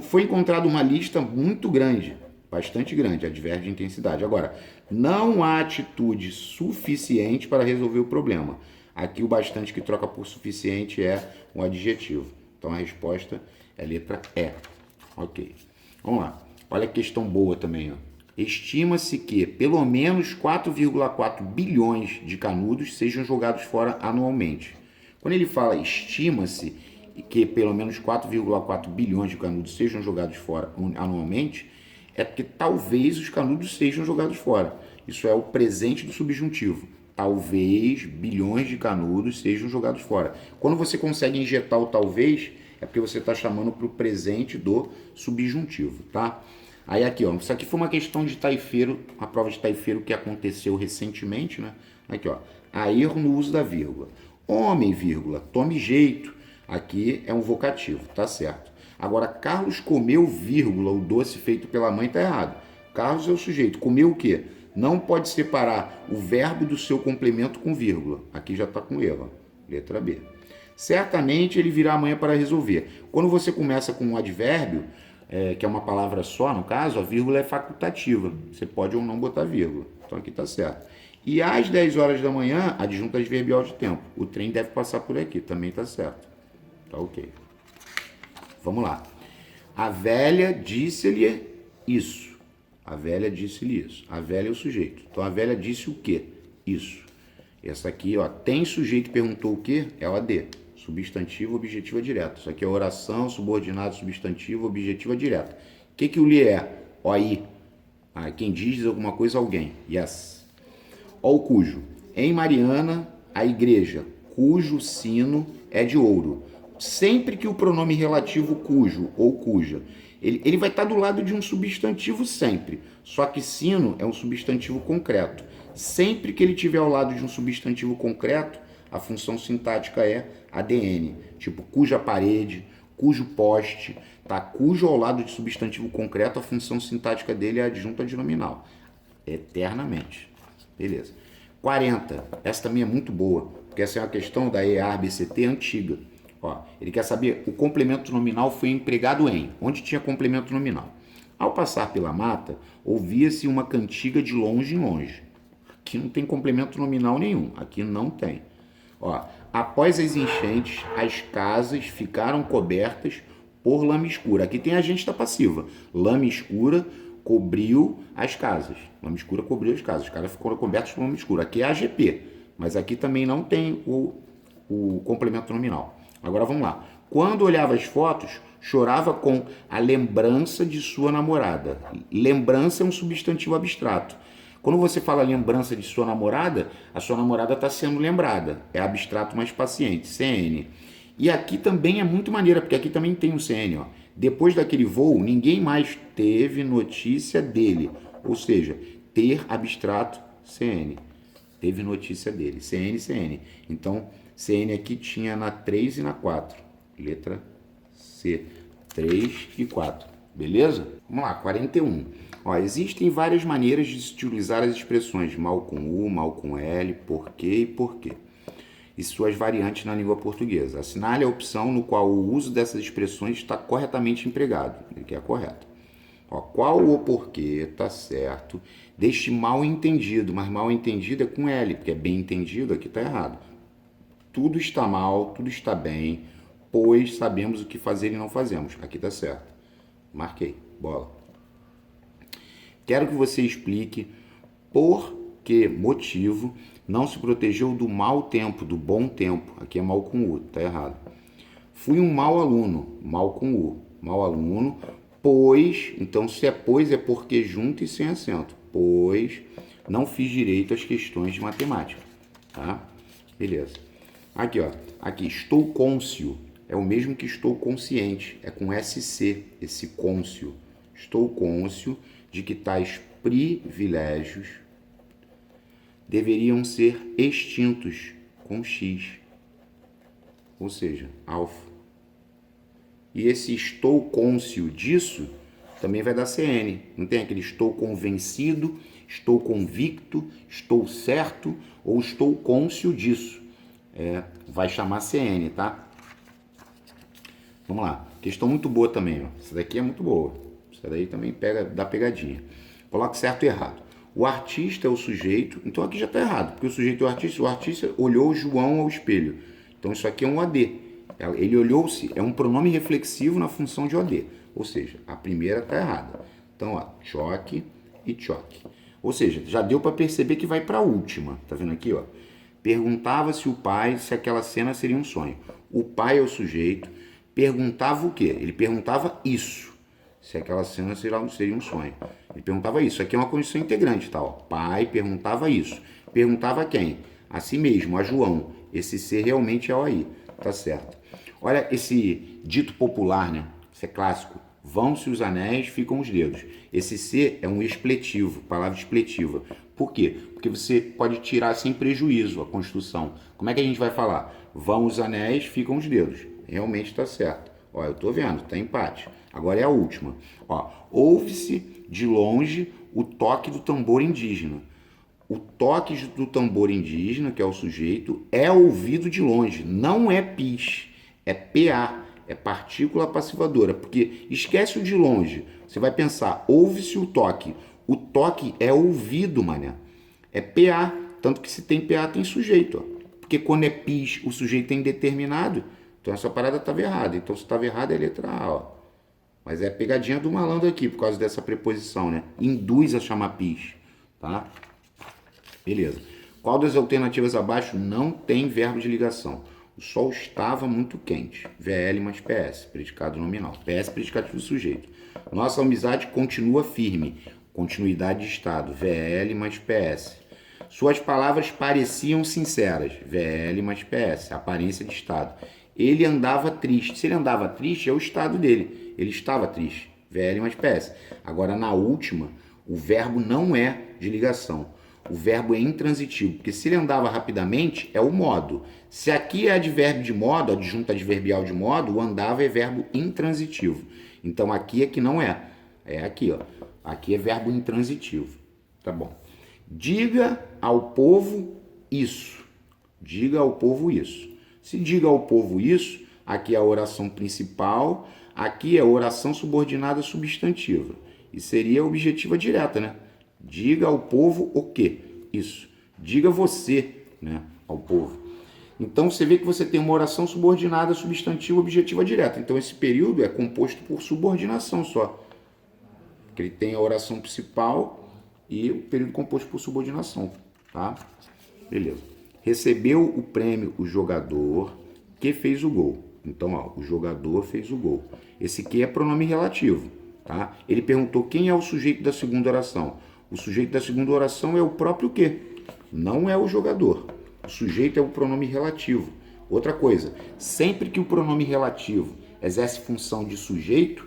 Foi encontrada uma lista muito grande, bastante grande, advérbio de intensidade. Agora, não há atitude suficiente para resolver o problema. Aqui o bastante que troca por suficiente é um adjetivo. Então a resposta é a letra E. Ok. Vamos lá. Olha que questão boa também, ó. Estima-se que pelo menos 4,4 bilhões de canudos sejam jogados fora anualmente. Quando ele fala estima-se que pelo menos 4,4 bilhões de canudos sejam jogados fora anualmente, é porque talvez os canudos sejam jogados fora. Isso é o presente do subjuntivo. Talvez bilhões de canudos sejam jogados fora. Quando você consegue injetar o talvez, é porque você está chamando para o presente do subjuntivo, tá? Aí aqui, ó, isso aqui foi uma questão de taifeiro, uma prova de taifeiro que aconteceu recentemente, né? Aqui, ó, há erro no uso da vírgula. Homem, vírgula, tome jeito. Aqui é um vocativo, tá certo. Agora, Carlos comeu, vírgula, o doce feito pela mãe tá errado. Carlos é o sujeito. Comeu o quê? Não pode separar o verbo do seu complemento com vírgula. Aqui já tá com erro. Letra B. Certamente ele virá amanhã para resolver. Quando você começa com um advérbio, que é uma palavra só, no caso, a vírgula é facultativa. Você pode ou não botar vírgula. Então aqui tá certo. E às 10 horas da manhã, adjunto adverbial de tempo. O trem deve passar por aqui. Também tá certo. Tá ok. Vamos lá. A velha disse-lhe isso. A velha disse-lhe isso. A velha é o sujeito. Então a velha disse o quê? Isso. Essa aqui, ó, tem sujeito perguntou o quê? É o AD. Substantivo, objetiva direta. Isso aqui é oração, subordinado, substantivo, objetiva direta. O que o lhe é? Ó aí. Quem diz alguma coisa, alguém. Yes. Ó o cujo. em Mariana, a igreja, cujo sino é de ouro. Sempre que o pronome relativo cujo ou cuja, ele vai estar do lado de um substantivo sempre. Só que sino é um substantivo concreto. Sempre que ele estiver ao lado de um substantivo concreto, a função sintática é ADN. Tipo, cuja parede, cujo poste, tá? Cujo ao lado de substantivo concreto, a função sintática dele é adjunta de nominal. Eternamente. Beleza. 40. Essa também é muito boa, porque essa é uma questão da EAR-BCT antiga. Ó, ele quer saber, o complemento nominal foi empregado em, onde tinha complemento nominal. Ao passar pela mata, ouvia-se uma cantiga de longe em longe. Aqui não tem complemento nominal nenhum, aqui não tem. Ó, após as enchentes, as casas ficaram cobertas por lama escura. Aqui tem agente da passiva. Lama escura cobriu as casas. Lama escura cobriu as casas. Os caras ficaram cobertos por lama escura. Aqui é AGP, mas aqui também não tem o complemento nominal. Agora vamos lá. Quando olhava as fotos, chorava com a lembrança de sua namorada. Lembrança é um substantivo abstrato. Quando você fala lembrança de sua namorada, a sua namorada está sendo lembrada. É abstrato mais paciente, CN. E aqui também é muito maneira, porque aqui também tem um CN. Ó. Depois daquele voo, ninguém mais teve notícia dele. Ou seja, ter abstrato CN. Teve notícia dele. CN, CN. Então, CN aqui tinha na 3 e na 4. Letra C. 3 e 4. Beleza? Vamos lá, 41. Ó, existem várias maneiras de se utilizar as expressões mal com U, mal com L, porquê e porquê, e suas variantes na língua portuguesa. Assinale a opção no qual o uso dessas expressões está corretamente empregado, que é a correta. Ó, qual o porquê, tá certo, deste mal entendido, mas mal entendido é com L, porque é bem entendido, aqui tá errado. Tudo está mal, tudo está bem, pois sabemos o que fazer e não fazemos. Aqui tá certo. Marquei. Bola. Quero que você explique por que motivo não se protegeu do mau tempo, do bom tempo. Aqui é mal com U, tá errado. Fui um mau aluno, mal com U. Mau aluno, pois, então se é pois é porque junto e sem acento. Pois não fiz direito às questões de matemática, tá? Beleza. Aqui, ó. Aqui, estou cônscio. É o mesmo que estou consciente. É com SC, esse cônscio. Estou cônscio de que tais privilégios deveriam ser extintos com X, ou seja, alfa. E esse estou cônscio disso também vai dar CN. Não tem aquele estou convencido, estou convicto, estou certo ou estou cônscio disso. Vai chamar CN, tá? Vamos lá. Questão muito boa também, ó. Essa daqui é muito boa. Isso daí também dá pegadinha. Coloque certo e errado. O artista é o sujeito, então aqui já está errado, porque o sujeito é o artista olhou João ao espelho. Então isso aqui é um OD. Ele olhou-se, é um pronome reflexivo na função de OD. Ou seja, a primeira está errada. Então, ó, choque e choque. Ou seja, já deu para perceber que vai para a última. Tá vendo aqui, ó? Perguntava-se o pai se aquela cena seria um sonho. O pai é o sujeito. Perguntava o quê? Ele perguntava isso. Se aquela cena seria um sonho. Ele perguntava isso. Aqui é uma condição integrante, tá? Ó. Pai perguntava isso. Perguntava a quem? A si mesmo, a João. Esse ser realmente é o aí. Tá certo. Olha esse dito popular, né? Isso é clássico. Vão-se os anéis, ficam os dedos. Esse ser é um expletivo, palavra expletiva. Por quê? Porque você pode tirar sem prejuízo a construção. Como é que a gente vai falar? Vão os anéis, ficam os dedos. Realmente está certo. Ó, eu tô vendo, tá empate. Agora é a última. Ó, ouve-se de longe o toque do tambor indígena. O toque do tambor indígena, que é o sujeito, é ouvido de longe. Não é pis, é PA, é partícula passivadora. Porque esquece o de longe. Você vai pensar, ouve-se o toque. O toque é ouvido, mané. É PA. Tanto que se tem PA tem sujeito. Ó. Porque quando é pis, o sujeito é indeterminado. Então essa parada estava errada. Então se estava errada é a letra A, ó. Mas é pegadinha do malandro aqui, por causa dessa preposição, né? Induz a chamar pis, tá? Beleza. Qual das alternativas abaixo não tem verbo de ligação? O sol estava muito quente. VL mais PS, predicado nominal. PS, predicativo do sujeito. Nossa amizade continua firme. Continuidade de estado. VL mais PS. Suas palavras pareciam sinceras. VL mais PS, aparência de estado. Ele andava triste. Se ele andava triste, é o estado dele. Ele estava triste. VL mais PS. Agora, na última, o verbo não é de ligação. O verbo é intransitivo, porque se ele andava rapidamente, é o modo. Se aqui é advérbio de modo, adjunto adverbial de modo, o andava é verbo intransitivo. Então, aqui é que não é. É aqui, ó. Aqui é verbo intransitivo. Tá bom. Diga ao povo isso. Diga ao povo isso. Se diga ao povo isso, aqui é a oração principal, aqui é a oração subordinada substantiva. E seria a objetiva direta, né? Diga ao povo o quê? Isso. Diga você, né, ao povo. Então você vê que você tem uma oração subordinada substantiva objetiva direta. Então esse período é composto por subordinação só. Porque ele tem a oração principal e o período composto por subordinação, tá? Beleza. Recebeu o prêmio o jogador que fez o gol. Então, ó, o jogador fez o gol. Esse que é pronome relativo, tá? Ele perguntou quem é o sujeito da segunda oração. O sujeito da segunda oração é o próprio que, não é o jogador. O sujeito é o pronome relativo. Outra coisa, sempre que o pronome relativo exerce função de sujeito,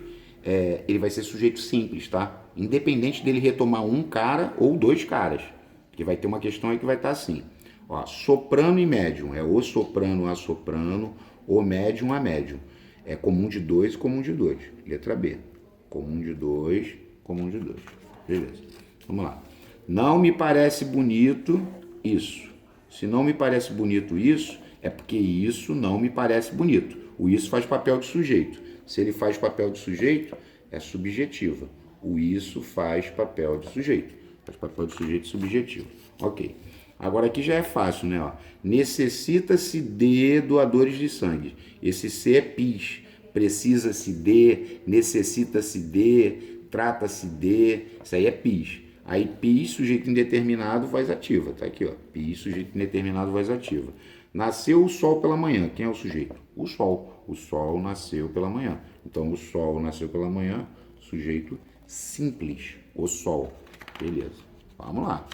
ele vai ser sujeito simples, tá? Independente dele retomar um cara ou dois caras. Porque vai ter uma questão aí que vai estar assim. Ó, soprano e médium. É o soprano a soprano, o médium a médium. É comum de dois e comum de dois. Letra B. Comum de dois, comum de dois. Beleza. Vamos lá. Não me parece bonito isso. Se não me parece bonito isso, é porque isso não me parece bonito. O isso faz papel de sujeito. Se ele faz papel de sujeito, é subjetiva. O isso faz papel de sujeito. Faz papel de sujeito subjetivo. Ok. Agora aqui já é fácil, né? Ó. Necessita-se de doadores de sangue. Esse C é PIS. Precisa-se de, necessita-se de, trata-se de. Isso aí é PIS. Aí PIS, sujeito indeterminado, voz ativa. Tá aqui, ó. PIS, sujeito indeterminado, voz ativa. Nasceu o sol pela manhã. Quem é o sujeito? O sol. O sol nasceu pela manhã. Então, o sol nasceu pela manhã, sujeito simples. O sol. Beleza. Vamos lá.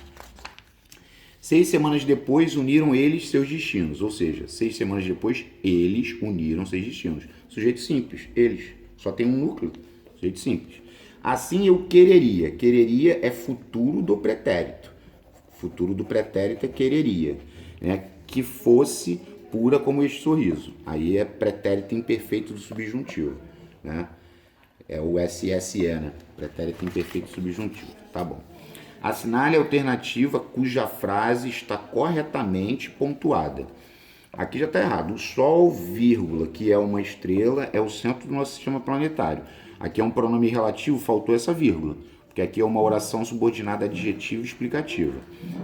6 semanas depois, uniram eles seus destinos. Ou seja, 6 semanas depois, eles uniram seus destinos. Sujeito simples. Eles. Só tem um núcleo. Sujeito simples. Assim eu quereria. Quereria é futuro do pretérito. Futuro do pretérito é quereria. Né? Que fosse pura como este sorriso. Aí é pretérito imperfeito do subjuntivo. Né? É o SSE, né? Pretérito imperfeito subjuntivo. Tá bom. Assinale a alternativa cuja frase está corretamente pontuada. Aqui já está errado. O Sol, vírgula, que é uma estrela, é o centro do nosso sistema planetário. Aqui é um pronome relativo, faltou essa vírgula, porque aqui é uma oração subordinada adjetiva explicativa.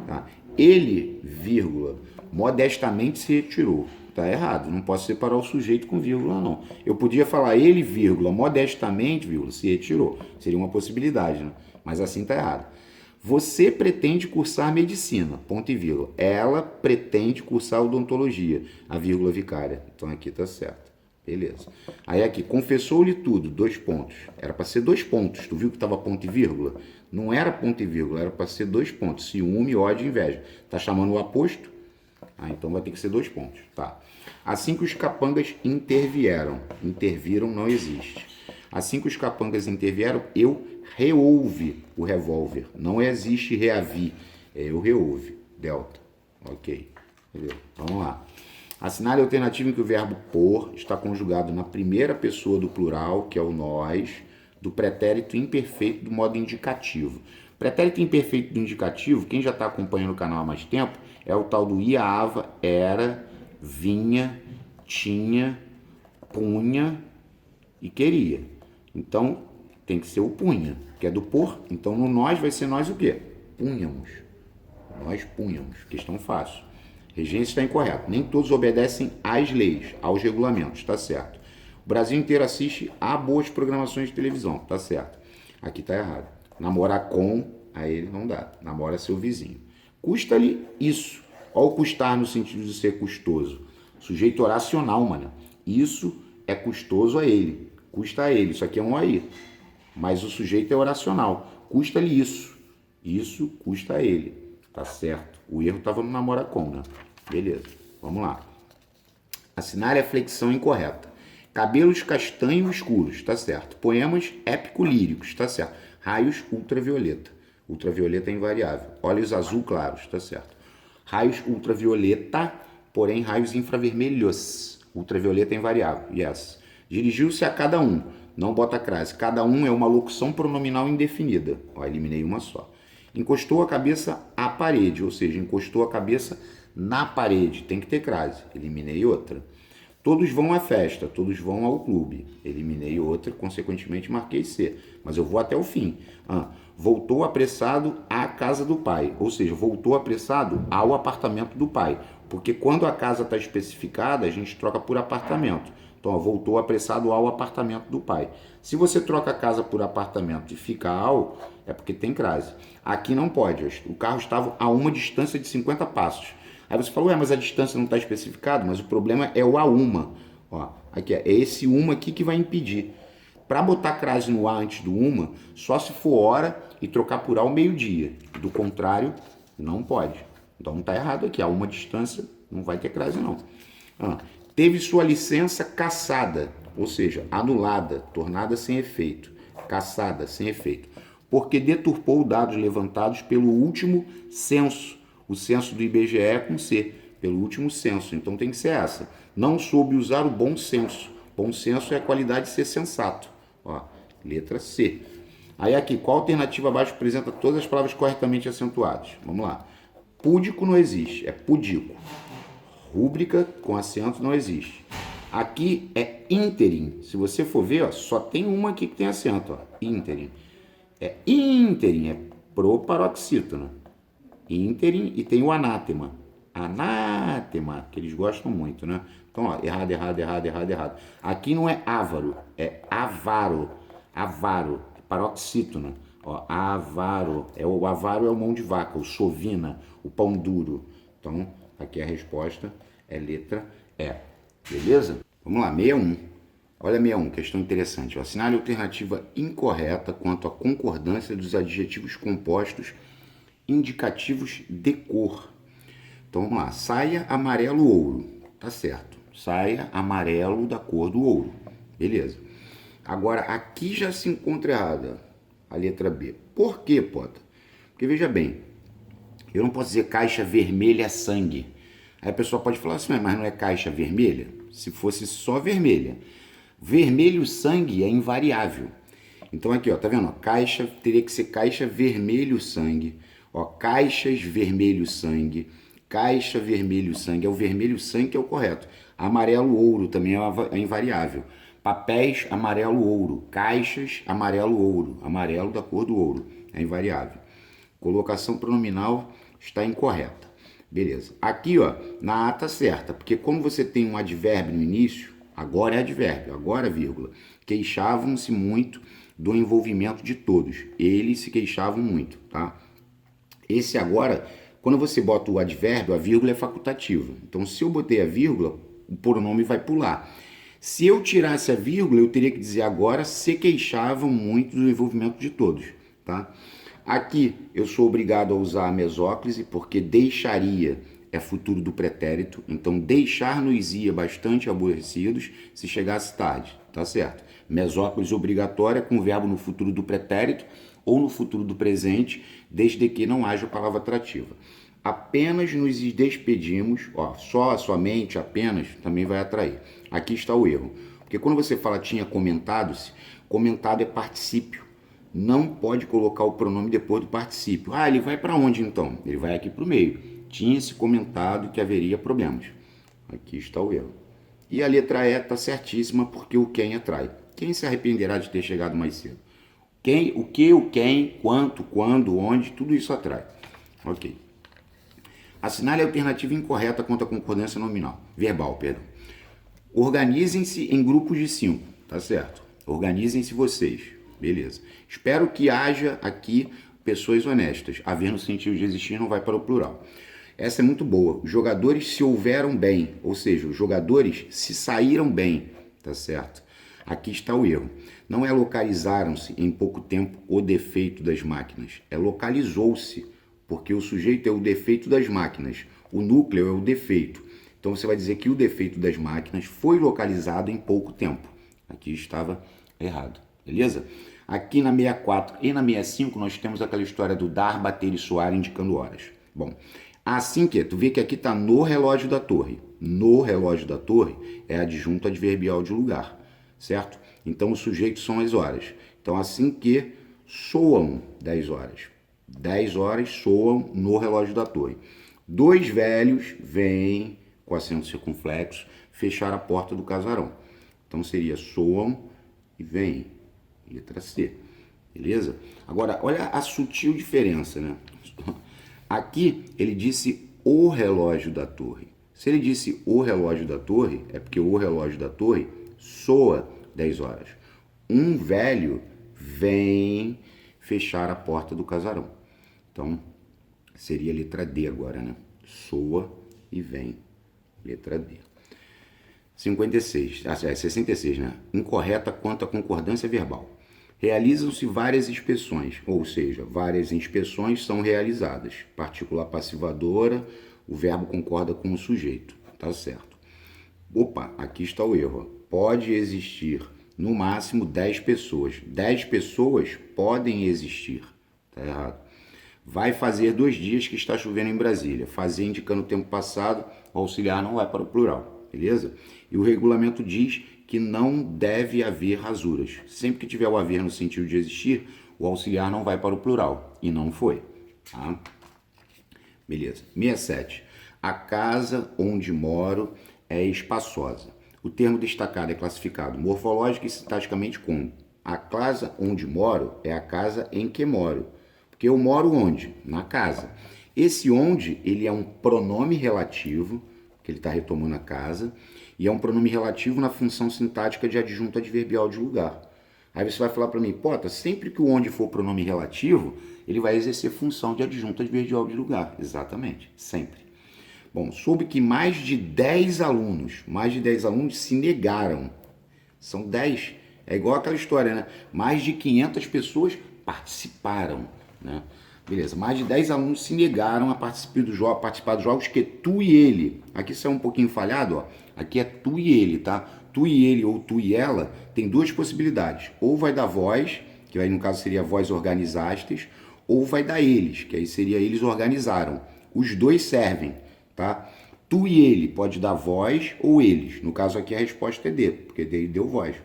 Tá? Ele, vírgula, modestamente se retirou. Está errado, não posso separar o sujeito com vírgula, não. Eu podia falar ele, vírgula, modestamente, vírgula, se retirou. Seria uma possibilidade, né? Mas assim está errado. Você pretende cursar medicina, ponto e vírgula. Ela pretende cursar odontologia, a vírgula vicária. Então aqui está certo. Beleza. Aí aqui, confessou-lhe tudo, 2 pontos. Era para ser 2 pontos. Tu viu que estava ponto e vírgula? Não era ponto e vírgula, era para ser 2 pontos. Ciúme, ódio e inveja. Tá chamando o aposto? Então vai ter que ser 2 pontos. Tá. Assim que os capangas intervieram. Interviram não existe. Assim que os capangas intervieram, eu reouve o revólver. Não existe reavi. Eu reouve. Delta. Ok. Entendeu? Vamos lá. Assinale a alternativa em que o verbo por está conjugado na primeira pessoa do plural, que é o nós, do pretérito imperfeito do modo indicativo. Pretérito imperfeito do indicativo, quem já está acompanhando o canal há mais tempo, é o tal do ia, ava, era, vinha, tinha, punha e queria. Então, tem que ser o punha, que é do por. Então, no nós vai ser nós o quê? Punhamos. Nós punhamos. Questão fácil. Regência está incorreto. Nem todos obedecem às leis, aos regulamentos. Está certo. O Brasil inteiro assiste a boas programações de televisão. Está certo. Aqui está errado. Namorar com, a ele não dá. Namora seu vizinho. Custa-lhe isso. Olha o custar no sentido de ser custoso. Sujeito oracional, mano. Isso é custoso a ele. Custa a ele. Isso aqui é um aí. Mas o sujeito é oracional. Custa-lhe isso. Isso custa a ele. Tá certo. O erro estava no namora com, né? Beleza, vamos lá. Assinale a flexão incorreta. Cabelos castanhos escuros, tá certo. Poemas épico-líricos, tá certo. Raios ultravioleta. Ultravioleta é invariável. Olhos azul claros, tá certo. Raios ultravioleta, porém raios infravermelhos. Ultravioleta é invariável, yes. Dirigiu-se a cada um. Não bota crase. Cada um é uma locução pronominal indefinida. Ó, eliminei uma só. Encostou a cabeça à parede, ou seja, encostou a cabeça na parede. Tem que ter crase. Eliminei outra. Todos vão à festa, todos vão ao clube. Eliminei outra, consequentemente marquei C. Mas eu vou até o fim. Voltou apressado à casa do pai. Ou seja, voltou apressado ao apartamento do pai. Porque quando a casa está especificada, a gente troca por apartamento. Então, ó, voltou apressado ao apartamento do pai. Se você troca a casa por apartamento e fica ao, é porque tem crase. Aqui não pode. O carro estava a uma distância de 50 passos. Aí você fala, ué, mas a distância não está especificada, mas o problema é o a uma. Ó, aqui é esse uma aqui que vai impedir. Para botar crase no a antes do uma, só se for hora e trocar por ao meio-dia. Do contrário, não pode. Então tá errado aqui. A uma distância não vai ter crase, não. Teve sua licença cassada, ou seja, anulada, tornada sem efeito. Cassada, sem efeito. Porque deturpou dados levantados pelo último censo. O censo do IBGE é com C, pelo último censo. Então tem que ser essa. Não soube usar o bom senso. Bom senso é a qualidade de ser sensato. Ó, letra C. Aí aqui, qual alternativa abaixo apresenta todas as palavras corretamente acentuadas? Vamos lá. Púdico não existe, é pudico. Rúbrica com acento não existe. Aqui é ínterim. Se você for ver, ó, só tem uma aqui que tem acento. Ó, ínterim. É ínterim, é proparoxítona. Ínterim e tem o anátema. Anátema, que eles gostam muito, né? Então, ó, errado, errado, errado, errado, errado. Aqui não é ávaro, é avaro. Avaro, paroxítona. Ó, avaro. O avaro é o mão de vaca, o sovina, o pão duro. Então, aqui a resposta é letra E. Beleza? Vamos lá, 61. Olha 61, questão interessante. Assinale a alternativa incorreta quanto à concordância dos adjetivos compostos indicativos de cor. Então vamos lá. Saia amarelo ouro. Tá certo. Saia amarelo da cor do ouro. Beleza. Agora, aqui já se encontra errada a letra B. Por quê, Pota? Porque veja bem, eu não posso dizer caixa vermelha sangue. Aí a pessoa pode falar assim, mas não é caixa vermelha? Se fosse só vermelha. Vermelho sangue é invariável. Então aqui, ó, tá vendo? Caixa teria que ser caixa vermelho sangue. Ó, caixas vermelho sangue. Caixa vermelho sangue. É o vermelho sangue que é o correto. Amarelo ouro também é invariável. Papéis amarelo ouro. Caixas amarelo ouro. Amarelo da cor do ouro. É invariável. Colocação pronominal está incorreta. Beleza. Aqui, ó, na A tá certa, porque como você tem um advérbio no início, agora é advérbio, agora vírgula. Queixavam-se muito do envolvimento de todos. Eles se queixavam muito, tá? Esse agora, quando você bota o advérbio, a vírgula é facultativa. Então, se eu botei a vírgula, o pronome vai pular. Se eu tirasse a vírgula, eu teria que dizer agora se queixavam muito do envolvimento de todos, tá? Aqui eu sou obrigado a usar a mesóclise porque deixaria é futuro do pretérito. Então, deixar-nos-ia bastante aborrecidos se chegasse tarde, tá certo? Mesóclise obrigatória com o verbo no futuro do pretérito ou no futuro do presente, desde que não haja palavra atrativa. Apenas nos despedimos, ó, só, somente, apenas, também vai atrair. Aqui está o erro. Porque quando você fala tinha comentado-se, comentado é particípio. Não pode colocar o pronome depois do particípio. Ah, ele vai para onde então? Ele vai aqui para o meio. Tinha-se comentado que haveria problemas. Aqui está o erro. E a letra E está certíssima porque o quem atrai. Quem se arrependerá de ter chegado mais cedo? Quem, o que, o quem, quanto, quando, onde, tudo isso atrai. Ok. Assinale a alternativa incorreta quanto à concordância nominal. Verbal, perdão. Organizem-se em grupos de 5, tá certo? Organizem-se vocês. Beleza. Espero que haja aqui pessoas honestas. Haver no sentido de existir não vai para o plural. Essa é muito boa. Os jogadores se houveram bem, ou seja, os jogadores se saíram bem, tá certo? Aqui está o erro. Não é localizaram-se em pouco tempo o defeito das máquinas. É localizou-se porque o sujeito é o defeito das máquinas, o núcleo é o defeito. Então você vai dizer que o defeito das máquinas foi localizado em pouco tempo. Aqui estava errado, beleza? Aqui na 64 e na 65 nós temos aquela história do dar, bater e soar indicando horas. Bom, assim que tu vê que aqui está no relógio da torre. No relógio da torre é adjunto adverbial de lugar, certo? Então o sujeito são as horas. Então assim que soam 10 horas. 10 horas soam no relógio da torre. Dois velhos vêm com acento circunflexo fechar a porta do casarão. Então seria soam e vêm. Letra C. Beleza? Agora, olha a sutil diferença, né? Aqui ele disse o relógio da torre. Se ele disse o relógio da torre, é porque o relógio da torre soa 10 horas. Um velho vem fechar a porta do casarão. Então, seria a letra D agora, né? Soa e vem. Letra D. 56, 66, né? Incorreta quanto à concordância verbal. Realizam-se várias inspeções, ou seja, várias inspeções são realizadas. Partícula passivadora, o verbo concorda com o sujeito. Tá certo. Opa, aqui está o erro. Pode existir no máximo 10 pessoas. 10 pessoas podem existir. Tá errado. Vai fazer 2 dias que está chovendo em Brasília. Fazer indicando o tempo passado, o auxiliar não vai para o plural, beleza? E o regulamento diz que não deve haver rasuras. Sempre que tiver o haver no sentido de existir, o auxiliar não vai para o plural. E não foi. Tá? Beleza. 67. A casa onde moro é espaçosa. O termo destacado é classificado morfológica e sintaticamente como: a casa onde moro é a casa em que moro. Porque eu moro onde? Na casa. Esse onde, ele é um pronome relativo, que ele está retomando a casa, e é um pronome relativo na função sintática de adjunto adverbial de lugar. Aí você vai falar para mim, Pota, sempre que o onde for pronome relativo, ele vai exercer função de adjunto adverbial de lugar. Exatamente, sempre. Bom, soube que mais de 10 alunos se negaram. São 10. É igual aquela história, né? Mais de 500 pessoas participaram, né? Beleza, mais de 10 alunos se negaram a participar dos jogos que tu e ele. Aqui isso é um pouquinho falhado, ó. Aqui é tu e ele, tá? Tu e ele ou tu e ela tem 2 possibilidades. Ou vai dar voz, que aí no caso seria voz organizastes, ou vai dar eles, que aí seria eles organizaram. Os 2 servem, tá? Tu e ele pode dar voz ou eles. No caso aqui a resposta é D, porque ele deu voz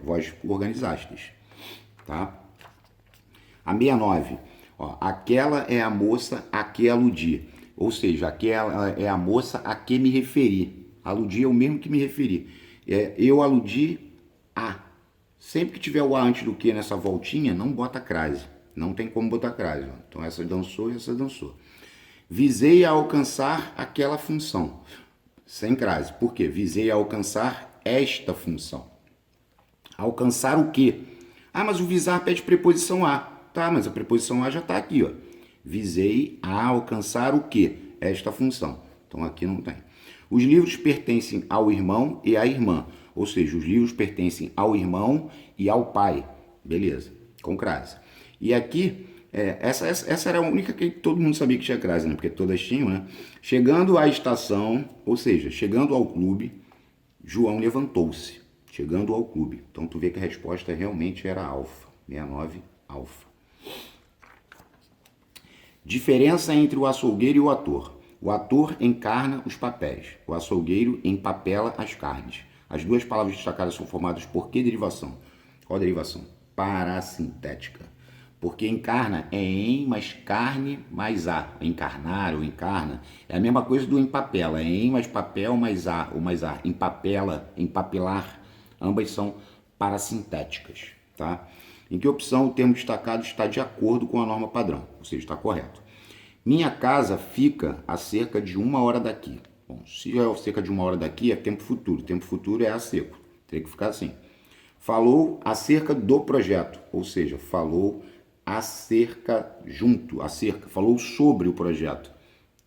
organizastes, tá? A 69. Ó, aquela é a moça a que aludi. Ou seja, aquela é a moça a que me referi. Aludi é o mesmo que me referi. Eu aludi a. Sempre que tiver o a antes do que nessa voltinha, não bota crase. Não tem como botar crase. Ó. Então essa dançou e essa dançou. Visei a alcançar aquela função. Sem crase. Por quê? Visei a alcançar esta função. Alcançar o quê? Ah, mas o visar pede preposição a. Tá, mas a preposição a já está aqui, ó. Visei a alcançar o quê? Esta função. Então aqui não tem. Os livros pertencem ao irmão e à irmã. Ou seja, os livros pertencem ao irmão e ao pai. Beleza, com crase. E aqui, essa era a única que todo mundo sabia que tinha crase, né? Porque todas tinham, né? Chegando à estação, ou seja, chegando ao clube, João levantou-se. Chegando ao clube. Então tu vê que a resposta realmente era alfa. 69, alfa. Diferença entre o açougueiro e o ator. O ator encarna os papéis. O açougueiro empapela as carnes. As 2 palavras destacadas são formadas por que derivação? Qual a derivação? Parasintética. Porque encarna é em mais carne mais a. Encarnar ou encarna é a mesma coisa do empapela. É em mais papel mais a ou mais a. Empapela, empapelar. Ambas são parasintéticas, tá? Em que opção o termo destacado está de acordo com a norma padrão, ou seja, está correto. Minha casa fica a cerca de 1 hora daqui. Bom, se é a cerca de 1 hora daqui, é tempo futuro. Tempo futuro é a seco. Teria que ficar assim. Falou acerca do projeto, ou seja, falou acerca junto, acerca, falou sobre o projeto.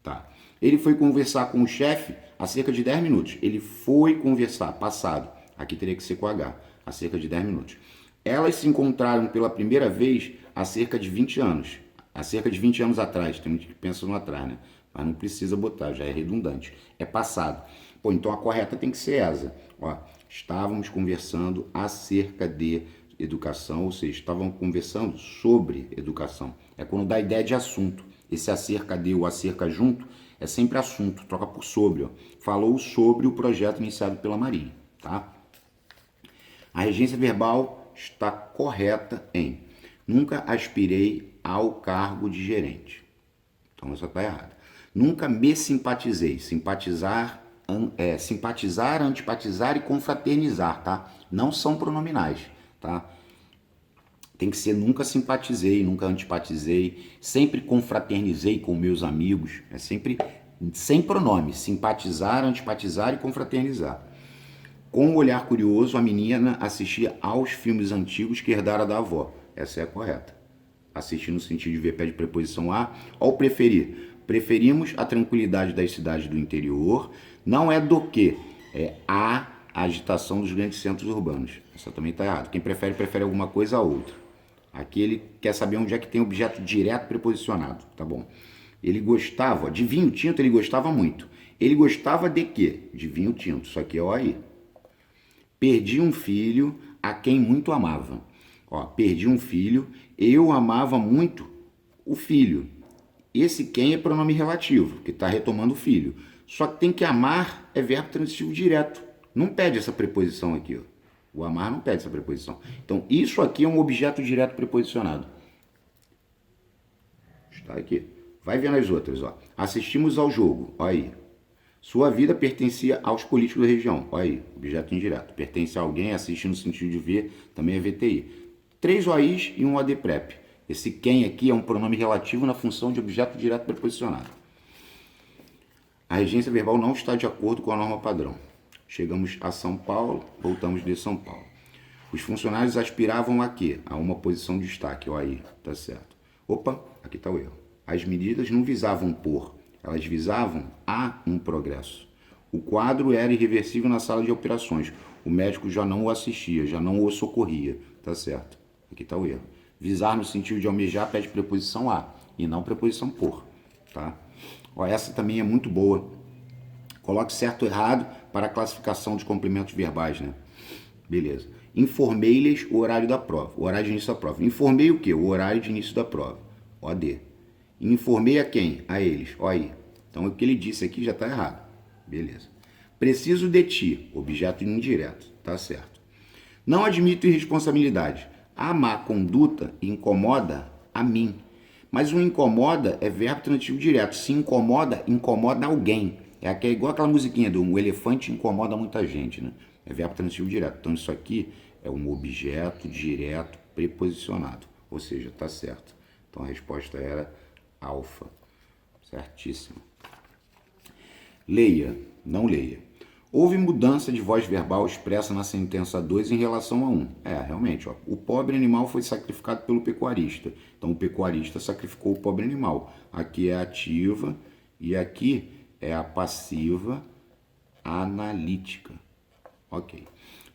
Tá. Ele foi conversar com o chefe há cerca de 10 minutos. Ele foi conversar, passado. Aqui teria que ser com H, há cerca de 10 minutos. Elas se encontraram pela primeira vez há cerca de 20 anos. há cerca de 20 anos atrás, tem gente que pensa no atrás, né? Mas não precisa botar, já é redundante. É passado. Pô, então a correta tem que ser essa. Ó, estávamos conversando acerca de educação, ou seja, estávamos conversando sobre educação. É quando dá ideia de assunto. Esse acerca de ou acerca junto é sempre assunto, troca por sobre. Ó. Falou sobre o projeto iniciado pela Marinha, tá? A regência verbal está correta em nunca aspirei ao cargo de gerente. Então essa está errada. Nunca me simpatizei. Simpatizar, simpatizar, antipatizar e confraternizar, tá? Não são pronominais, tá? Tem que ser nunca simpatizei, nunca antipatizei, sempre confraternizei com meus amigos. É sempre sem pronome. Simpatizar, antipatizar e confraternizar. Com um olhar curioso, a menina assistia aos filmes antigos que herdara da avó. Essa é a correta. Assistir no sentido de ver pede preposição a. Ao preferir. Preferimos a tranquilidade das cidades do interior. Não é do que. É a agitação dos grandes centros urbanos. Essa também está errada. Quem prefere, prefere alguma coisa a outra. Aqui ele quer saber onde é que tem objeto direto preposicionado. Tá bom. Ele gostava, de vinho tinto ele gostava muito. Ele gostava de quê? De vinho tinto. Isso aqui é o aí. Perdi um filho a quem muito amava. Ó, perdi um filho, eu amava muito o filho. Esse quem é pronome relativo, que está retomando o filho. Só que tem que amar é verbo transitivo direto. Não pede essa preposição aqui. Ó. O amar não pede essa preposição. Então, isso aqui é um objeto direto preposicionado. Está aqui. Vai vendo as outras. Ó. Assistimos ao jogo. Ó aí. Sua vida pertencia aos políticos da região. Olha aí, objeto indireto. Pertence a alguém, assiste no sentido de ver, também é VTI. 3 OIs e um ADPREP. Esse quem aqui é um pronome relativo na função de objeto direto preposicionado. A regência verbal não está de acordo com a norma padrão. Chegamos a São Paulo, voltamos de São Paulo. Os funcionários aspiravam a quê? A uma posição de destaque. Olha aí, tá certo. Opa, aqui está o erro. As medidas não visavam por... Elas visavam a um progresso. O quadro era irreversível na sala de operações. O médico já não o assistia, já não o socorria. Tá certo. Aqui está o erro. Visar no sentido de almejar pede preposição a e não preposição por. Tá? Ó, essa também é muito boa. Coloque certo ou errado para a classificação de complementos verbais, né? Beleza. Informei-lhes o horário da prova. O horário de início da prova. Informei o quê? O horário de início da prova. OD. Informei a quem? A eles. Olha aí. Então, o que ele disse aqui já está errado. Beleza. Preciso de ti. Objeto indireto. Tá certo. Não admito irresponsabilidade. A má conduta incomoda a mim. Mas o incomoda é verbo transitivo direto. Se incomoda, incomoda alguém. É igual aquela musiquinha do um elefante incomoda muita gente, né? É verbo transitivo direto. Então, isso aqui é um objeto direto preposicionado. Ou seja, tá certo. Então, a resposta era... alfa. Certíssimo. Leia, não leia. Houve mudança de voz verbal expressa na sentença 2 em relação a 1. Realmente, ó, o pobre animal foi sacrificado pelo pecuarista. Então, o pecuarista sacrificou o pobre animal. Aqui é a ativa e aqui é a passiva analítica. Ok.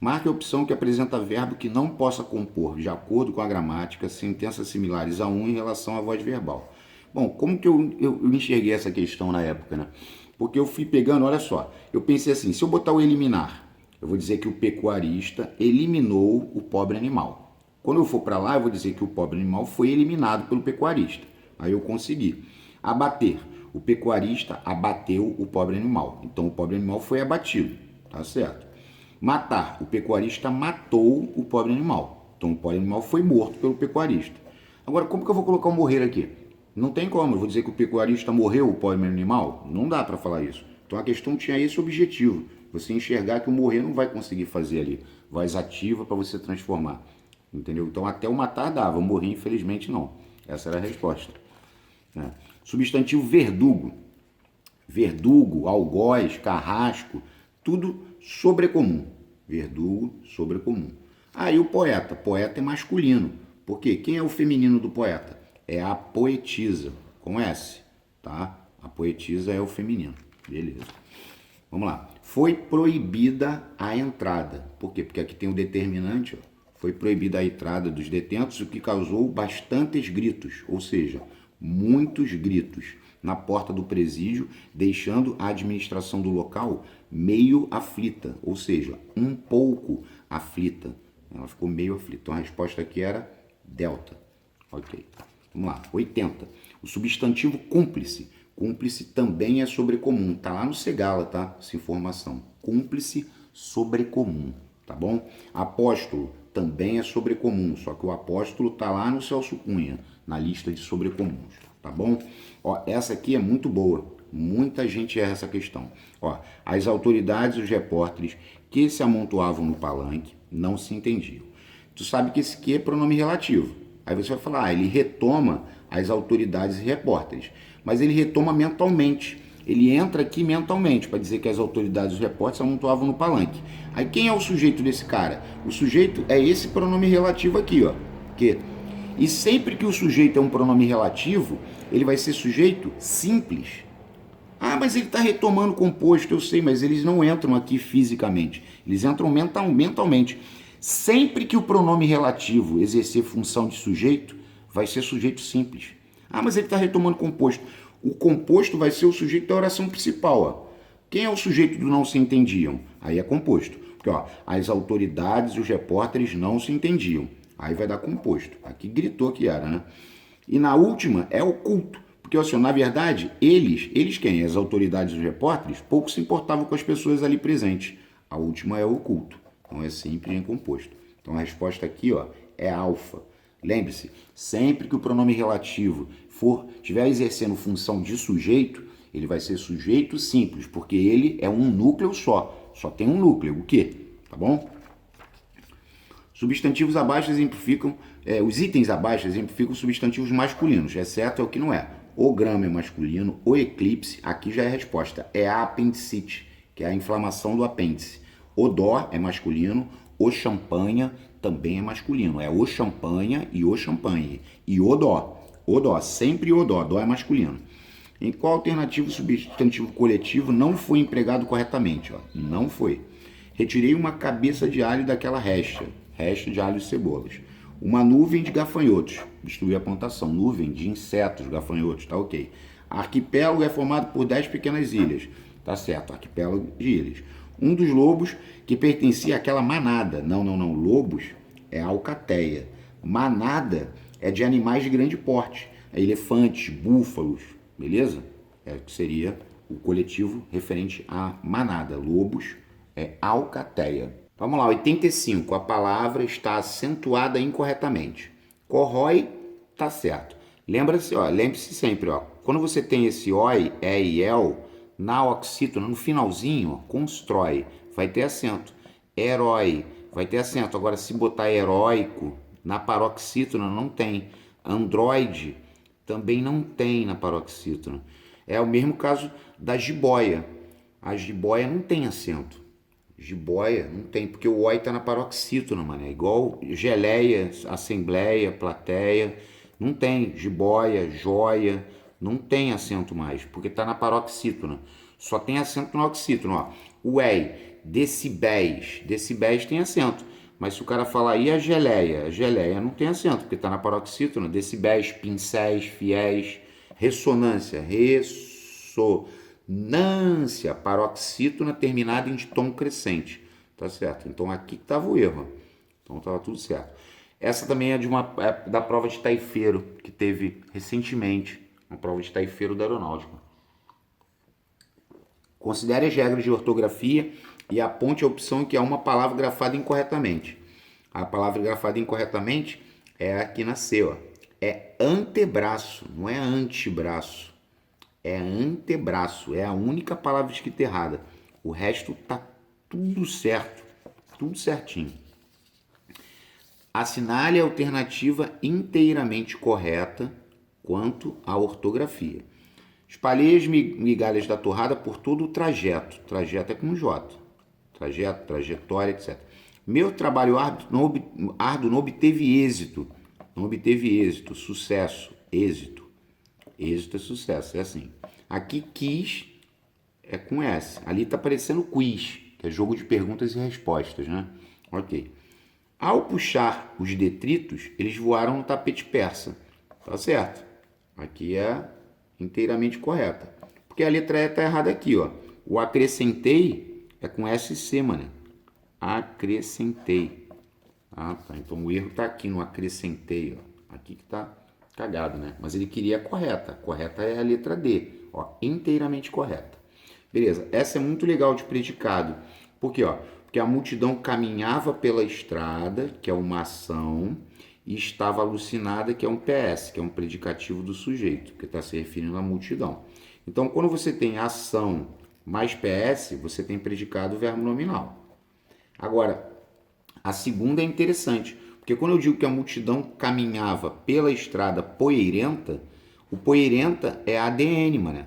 Marque a opção que apresenta verbo que não possa compor, de acordo com a gramática, sentenças similares a 1 em relação à voz verbal. Bom, como que eu enxerguei essa questão na época, né? Porque eu fui pegando, olha só, eu pensei assim, se eu botar o eliminar, eu vou dizer que o pecuarista eliminou o pobre animal. Quando eu for para lá, eu vou dizer que o pobre animal foi eliminado pelo pecuarista. Aí eu consegui. Abater, o pecuarista abateu o pobre animal. Então o pobre animal foi abatido, tá certo? Matar, o pecuarista matou o pobre animal. Então o pobre animal foi morto pelo pecuarista. Agora, como que eu vou colocar o morrer aqui? Não tem como, eu vou dizer que o pecuarista morreu o pobre animal? Não dá para falar isso. Então a questão tinha esse objetivo, você enxergar que o morrer não vai conseguir fazer ali, voz ativa para você transformar, entendeu? Então até o matar dava, o morrer infelizmente não. Essa era a resposta. Substantivo verdugo. Verdugo, algoz, carrasco, tudo sobrecomum. Verdugo, sobrecomum. Aí o poeta, poeta é masculino. Por quê? Quem é o feminino do poeta? É a poetisa, com S, tá? A poetisa é o feminino, beleza. Vamos lá. Foi proibida a entrada. Por quê? Porque aqui tem o determinante, ó. Foi proibida a entrada dos detentos, o que causou bastantes gritos. Ou seja, muitos gritos na porta do presídio, deixando a administração do local meio aflita, ou seja, um pouco aflita. Ela ficou meio aflita. Então a resposta aqui era delta. Ok. Vamos lá. 80. O substantivo cúmplice. Cúmplice também é sobrecomum. Tá lá no Segala, tá? Essa informação. Cúmplice sobrecomum, tá bom? Apóstolo também é sobrecomum, só que o apóstolo tá lá no Celso Cunha, na lista de sobrecomuns, tá bom? Ó, essa aqui é muito boa. Muita gente erra essa questão. Ó, as autoridades e os repórteres que se amontoavam no palanque não se entendiam. Tu sabe que esse aqui é pronome relativo. Aí você vai falar, ele retoma as autoridades e repórteres. Mas ele retoma mentalmente. Ele entra aqui mentalmente para dizer que as autoridades e os repórteres se amontoavam no palanque. Aí quem é o sujeito desse cara? O sujeito é esse pronome relativo aqui, ó. E sempre que o sujeito é um pronome relativo, ele vai ser sujeito simples. Ah, mas ele está retomando composto, eu sei, mas eles não entram aqui fisicamente. Eles entram mentalmente. Sempre que o pronome relativo exercer função de sujeito, vai ser sujeito simples. Ah, mas ele está retomando composto. O composto vai ser o sujeito da oração principal. Ó. Quem é o sujeito do não se entendiam? Aí é composto. Porque ó, as autoridades e os repórteres não se entendiam. Aí vai dar composto. Aqui gritou que era, né? E na última é oculto. Porque, assim, na verdade, eles quem? As autoridades e os repórteres, pouco se importavam com as pessoas ali presentes. A última é oculto. Então é simples em composto. Então a resposta aqui, ó, é alfa. Lembre-se, sempre que o pronome relativo estiver exercendo função de sujeito, ele vai ser sujeito simples, porque ele é um núcleo só. Só tem um núcleo. O quê? Tá bom? Substantivos abaixo exemplificam, os itens abaixo exemplificam substantivos masculinos, exceto é o que não é. O grama é masculino, o eclipse, aqui já é a resposta, é a apendicite, que é a inflamação do apêndice. O dó é masculino, o champanha também é masculino, é o champanha e o champanhe. E o dó, sempre o dó é masculino. Em qual alternativa o substantivo coletivo não foi empregado corretamente? Ó? Não foi. Retirei uma cabeça de alho daquela resto de alho e cebolas. Uma nuvem de gafanhotos, destruí a plantação. Nuvem de insetos, gafanhotos, tá ok. Arquipélago é formado por 10 pequenas ilhas, tá certo, arquipélago de ilhas. Um dos lobos que pertencia àquela manada, não, lobos é a alcateia. Manada é de animais de grande porte, elefantes, búfalos, beleza? É que seria o coletivo referente à manada. Lobos é alcateia. Vamos lá, 85. A palavra está acentuada incorretamente. Corrói, tá certo. Lembre-se sempre, ó, quando você tem esse oi, é e el, na oxítona, no finalzinho, ó, constrói, vai ter acento. Herói, vai ter acento. Agora, se botar heróico, na paroxítona não tem. Androide, também não tem na paroxítona. É o mesmo caso da jiboia. A jiboia não tem acento. Jiboia não tem, porque o oi está na paroxítona, mano. É igual geleia, assembleia, plateia. Não tem jiboia, joia, não tem acento mais, porque está na paroxítona. Só tem acento na oxítona, ó. O ei, decibéis. Decibéis tem acento. Mas se o cara falar aí a geleia não tem acento, porque está na paroxítona. Decibéis, pincéis, fiéis. Ressonância, ressonância, paroxítona terminada em tom crescente, tá certo? Então aqui que estava o erro, então estava tudo certo. Essa também é da prova de taifeiro que teve recentemente, uma prova de taifeiro da aeronáutica. Considere as regras de ortografia e aponte a opção que há uma palavra grafada incorretamente. A palavra grafada incorretamente é aqui na C, ó. É antebraço, não é antebraço. É antebraço, é a única palavra escrita errada. O resto tá tudo certo, tudo certinho. Assinale a alternativa inteiramente correta quanto à ortografia. Espalhei as migalhas da torrada por todo o trajeto. Trajeto é com J. Trajeto, trajetória, etc. Meu trabalho árduo não obteve êxito. Não obteve êxito, sucesso, êxito. Êxito é sucesso, é assim. Aqui quis é com S. Ali está aparecendo quiz, que é jogo de perguntas e respostas, né? Ok. Ao puxar os detritos, eles voaram no tapete persa. Tá certo. Aqui é inteiramente correta. Porque a letra E está errada aqui, ó. O acrescentei é com SC, mano. Acrescentei. Ah, tá. Então o erro está aqui no acrescentei, ó. Aqui que tá cagado, né? Mas ele queria a correta. A correta é a letra D, ó. Inteiramente correta. Beleza. Essa é muito legal de predicado. Por quê, ó? Porque a multidão caminhava pela estrada, que é uma ação, e estava alucinada, que é um PS, que é um predicativo do sujeito, que está se referindo à multidão. Então, quando você tem ação mais PS, você tem predicado verbo nominal. Agora, a segunda é interessante, porque quando eu digo que a multidão caminhava pela estrada poeirenta, o poeirenta é ADN, mano.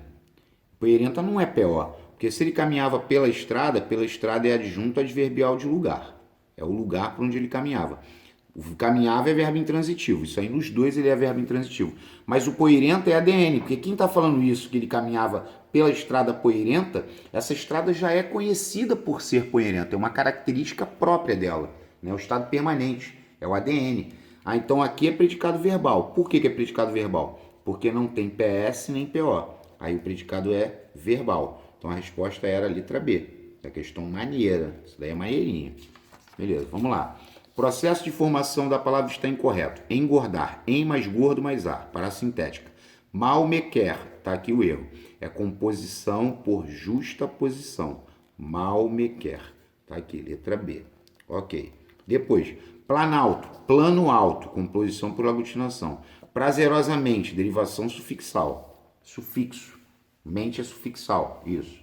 Poeirenta não é PO, porque se ele caminhava pela estrada é adjunto adverbial de lugar. É o lugar para onde ele caminhava. O caminhava é verbo intransitivo, isso aí nos dois ele é verbo intransitivo. Mas o poeirenta é ADN, porque quem está falando isso, que ele caminhava pela estrada poeirenta, essa estrada já é conhecida por ser poeirenta, é uma característica própria dela, né? O estado permanente, é o ADN. Ah, então aqui é predicado verbal. Por que é predicado verbal? Porque não tem PS nem PO. Aí o predicado é verbal. Então a resposta era a letra B. É questão maneira. Isso daí é maneirinha. Beleza, vamos lá. Processo de formação da palavra está incorreto. Engordar. Em mais gordo mais ar. Parassintética. Mal me quer. Tá aqui o erro. É composição por justa posição. Mal me quer. Tá aqui, letra B. Ok. Depois, planalto. Plano alto. Composição por aglutinação. Prazerosamente. Derivação sufixal. Sufixo. Mente é sufixal. Isso.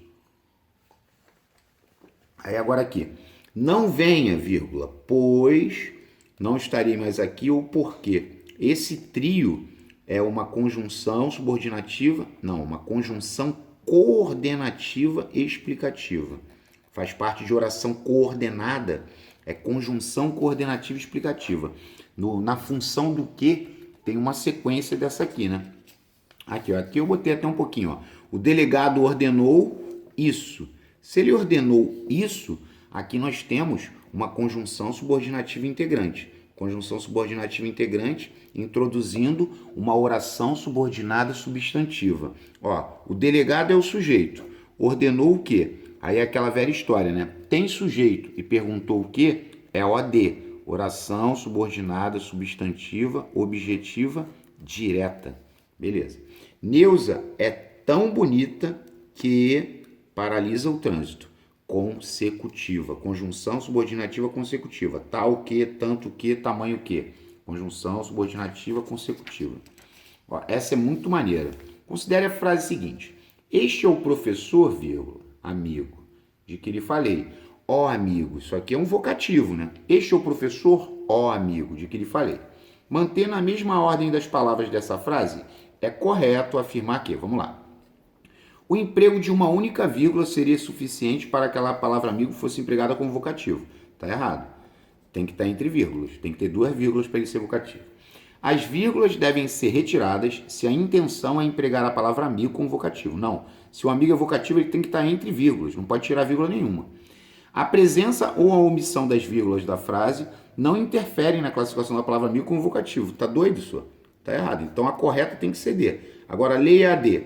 Aí agora aqui. Não venha, vírgula, pois não estarei mais aqui ou porque. Esse trio é uma conjunção subordinativa, não, uma conjunção coordenativa e explicativa. Faz parte de oração coordenada, é conjunção coordenativa e explicativa. Na função do que tem uma sequência dessa aqui, né? Aqui, ó, aqui eu botei até um pouquinho, ó. O delegado ordenou isso. Se ele ordenou isso, aqui nós temos uma conjunção subordinativa integrante. Conjunção subordinativa integrante introduzindo uma oração subordinada substantiva. Ó, o delegado é o sujeito. Ordenou o quê? Aí é aquela velha história, né? Tem sujeito e perguntou o quê? É OD. Oração subordinada substantiva objetiva direta. Beleza. Neuza é tão bonita que paralisa o trânsito. Consecutiva. Conjunção subordinativa consecutiva. Tal que, tanto que, tamanho que. Conjunção subordinativa consecutiva. Ó, essa é muito maneira. Considere a frase seguinte. Este é o professor, vírgula, amigo, de que lhe falei. Ó amigo, isso aqui é um vocativo, né? Este é o professor, ó amigo, de que lhe falei. Mantendo a mesma ordem das palavras dessa frase, é correto afirmar que, vamos lá, o emprego de uma única vírgula seria suficiente para que aquela palavra amigo fosse empregada como vocativo. Está errado. Tem que estar entre vírgulas. Tem que ter duas vírgulas para ele ser vocativo. As vírgulas devem ser retiradas se a intenção é empregar a palavra amigo como vocativo. Não. Se o amigo é vocativo, ele tem que estar entre vírgulas. Não pode tirar vírgula nenhuma. A presença ou a omissão das vírgulas da frase não interferem na classificação da palavra amigo como vocativo. Tá doido isso? Tá errado. Então a correta tem que ser D. Agora leia a D.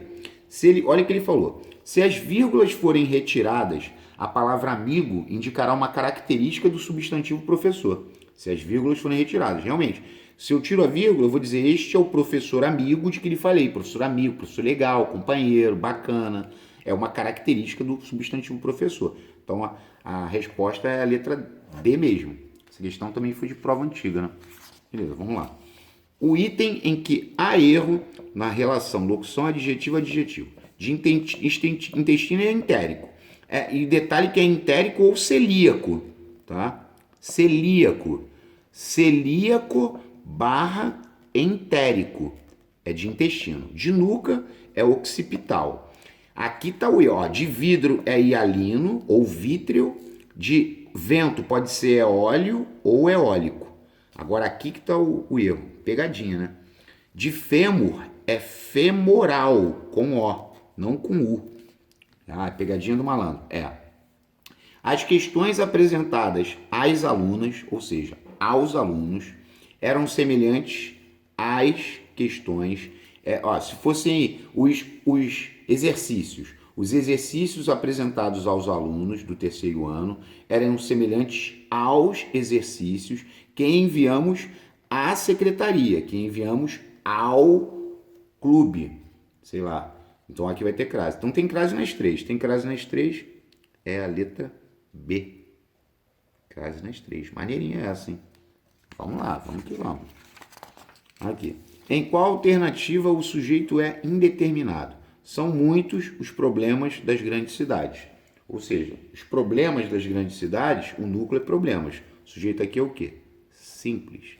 Olha o que ele falou. Se as vírgulas forem retiradas, a palavra amigo indicará uma característica do substantivo professor. Se as vírgulas forem retiradas, realmente. Se eu tiro a vírgula, eu vou dizer este é o professor amigo de que lhe falei. Professor amigo, professor legal, companheiro, bacana. É uma característica do substantivo professor. Então a resposta é a letra D mesmo. Essa questão também foi de prova antiga, né? Beleza, vamos lá. O item em que há erro na relação locução adjetivo-adjetivo de intestino é entérico. E detalhe que é entérico ou celíaco, tá? Celíaco. Celíaco barra entérico. É de intestino. De nuca é occipital. Aqui está o I, ó. De vidro é hialino ou vítreo. De vento pode ser eólio ou eólico. Agora aqui que está o erro. Pegadinha, né? De fêmur é femoral, com O, não com U. Ah, pegadinha do malandro. As questões apresentadas às alunas, ou seja, aos alunos, eram semelhantes às questões Se fossem os exercícios apresentados aos alunos do terceiro ano eram semelhantes aos exercícios que enviamos à secretaria, que enviamos ao clube, sei lá. Então aqui vai ter crase. Então tem crase nas três. Tem crase nas três, é a letra B. Crase nas três. Maneirinha essa, hein? Vamos lá, vamos que vamos. Aqui. Em qual alternativa o sujeito é indeterminado? São muitos os problemas das grandes cidades. Ou seja, os problemas das grandes cidades, o núcleo é problemas. O sujeito aqui é o quê? Simples.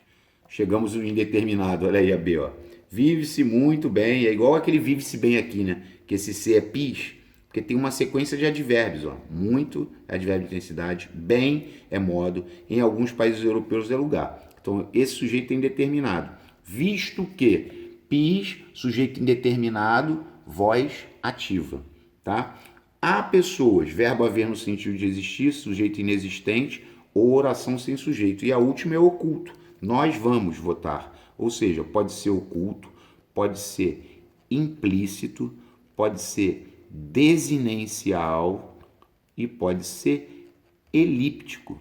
Chegamos no indeterminado, olha aí a B, ó. Vive-se muito bem, é igual aquele vive-se bem aqui, né? Que esse C é pis, porque tem uma sequência de advérbios, ó. Muito é advérbio de intensidade, bem é modo, em alguns países europeus é lugar. Então, esse sujeito é indeterminado. Visto que pis, sujeito indeterminado, voz ativa, tá? Há pessoas, verbo haver no sentido de existir, sujeito inexistente ou oração sem sujeito. E a última é oculto. Nós vamos votar. Ou seja, pode ser oculto, pode ser implícito, pode ser desinencial e pode ser elíptico.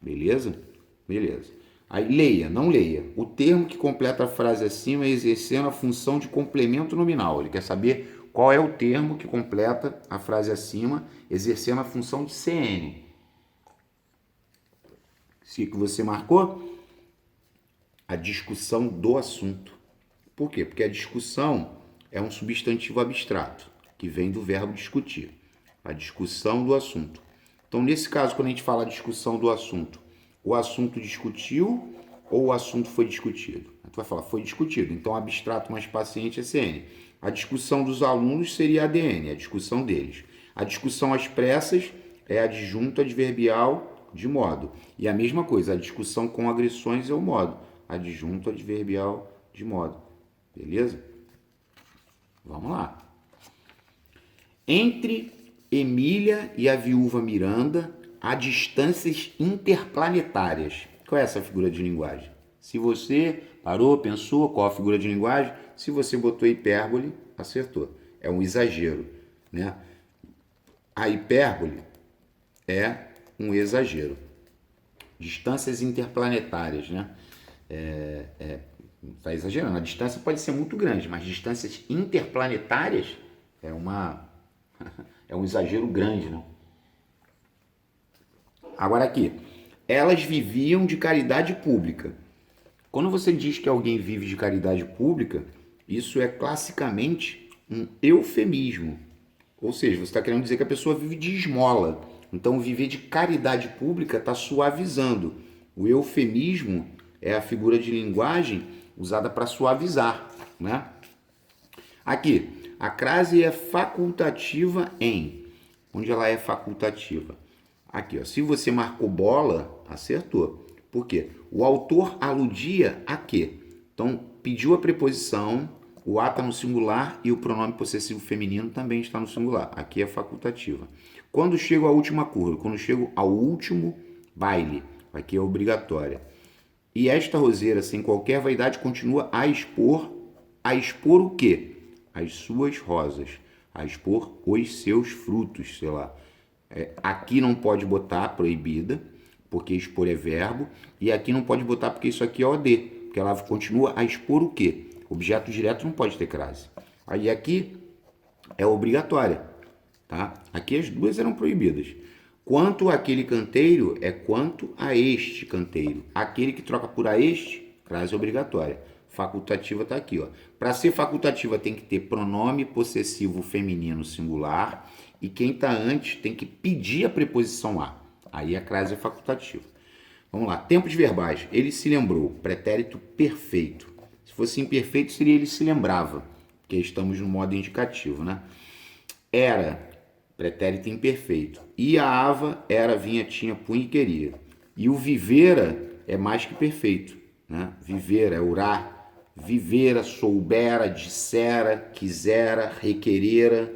Beleza? Beleza. Aí leia, não leia. O termo que completa a frase acima é exercendo a função de complemento nominal. Ele quer saber qual é o termo que completa a frase acima, exercendo a função de CN. Se que você marcou? A discussão do assunto. Por quê? Porque a discussão é um substantivo abstrato, que vem do verbo discutir. A discussão do assunto. Então, nesse caso, quando a gente fala discussão do assunto, o assunto discutiu ou o assunto foi discutido? A gente vai falar, foi discutido. Então, abstrato mais paciente é CN. A discussão dos alunos seria ADN, a discussão deles. A discussão às pressas é adjunto adverbial de modo. E a mesma coisa, a discussão com agressões é o modo. Adjunto adverbial de modo. Beleza? Vamos lá. Entre Emília e a viúva Miranda, há distâncias interplanetárias. Qual é essa figura de linguagem? Se você parou, pensou qual a figura de linguagem, se você botou hipérbole, acertou. É um exagero, né? A hipérbole é um exagero. Distâncias interplanetárias, né? Tá exagerando. A distância pode ser muito grande, mas distâncias interplanetárias é um exagero grande, né? Agora aqui, elas viviam de caridade pública. Quando você diz que alguém vive de caridade pública, isso é classicamente um eufemismo. Ou seja, você está querendo dizer que a pessoa vive de esmola. Então, viver de caridade pública está suavizando. O eufemismo é a figura de linguagem usada para suavizar, né? Aqui, a crase é facultativa em. Onde ela é facultativa? Aqui, ó. Se você marcou bola, acertou. Por quê? O autor aludia a quê? Então, pediu a preposição, o a está no singular e o pronome possessivo feminino também está no singular. Aqui é facultativa. Quando chego à última curva, quando chego ao último baile, aqui é obrigatória. E esta roseira, sem qualquer vaidade, continua a expor o quê? As suas rosas, a expor os seus frutos, sei lá. Aqui não pode botar proibida, porque expor é verbo, e aqui não pode botar porque isso aqui é OD, porque ela continua a expor o quê? Objeto direto não pode ter crase. Aí aqui é obrigatória, tá? Aqui as duas eram proibidas. Quanto àquele canteiro é quanto a este canteiro. Aquele que troca por a este, crase obrigatória. Facultativa está aqui, ó. Para ser facultativa tem que ter pronome possessivo feminino singular e quem está antes tem que pedir a preposição a. Aí a crase é facultativa. Vamos lá. Tempos verbais. Ele se lembrou. Pretérito perfeito. Se fosse imperfeito seria ele se lembrava, porque estamos no modo indicativo, né? Era. Pretérito imperfeito. Iava, era, vinha, tinha, punha e queria. E o vivera é mais que perfeito, né? Vivera, orar. Vivera, soubera, dissera, quisera, requerera.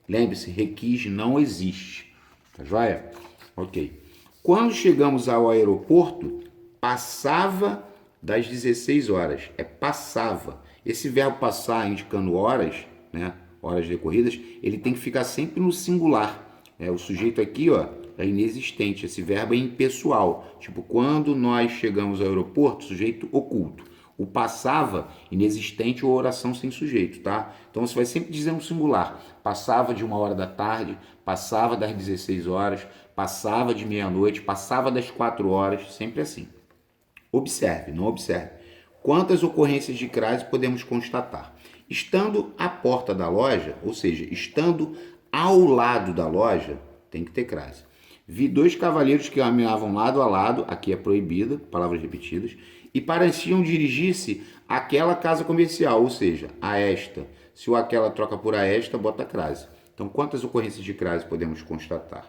Lembre-se, requis não existe. Tá joia? Ok. Quando chegamos ao aeroporto, passava das 16 horas. É passava. Esse verbo passar indicando horas, né, horas decorridas, ele tem que ficar sempre no singular. O sujeito aqui, ó, é inexistente. Esse verbo é impessoal. Tipo, quando nós chegamos ao aeroporto, sujeito oculto. O passava, inexistente ou oração sem sujeito, tá? Então você vai sempre dizer um singular. Passava de 1h da tarde, passava das 16 horas, passava de meia-noite, passava das 4 horas, sempre assim. Observe, não observe. Quantas ocorrências de crase podemos constatar? Estando à porta da loja, ou seja, estando ao lado da loja, tem que ter crase. Vi 2 cavalheiros que caminhavam lado a lado, aqui é proibida, palavras repetidas, e pareciam dirigir-se àquela casa comercial, ou seja, a esta. Se o aquela troca por a esta, bota crase. Então, quantas ocorrências de crase podemos constatar?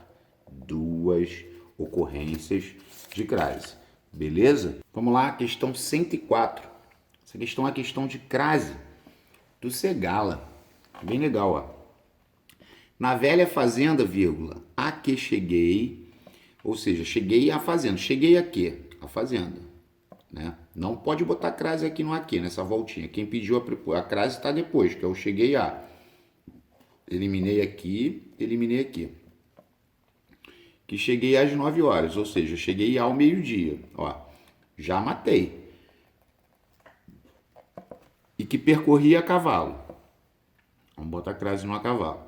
2 ocorrências de crase. Beleza? Vamos lá, questão 104. Essa questão é a questão de crase do Segala. Bem legal, ó. Na velha fazenda, vírgula, a que cheguei, ou seja, cheguei à fazenda. Cheguei a quê? A fazenda, né? Não pode botar crase aqui no aqui, nessa voltinha. Quem pediu a crase está depois, que é o cheguei a. Eliminei aqui, eliminei aqui. Que cheguei às 9 horas, ou seja, cheguei ao meio-dia. Ó, já matei. E que percorri a cavalo. Vamos botar crase no a cavalo.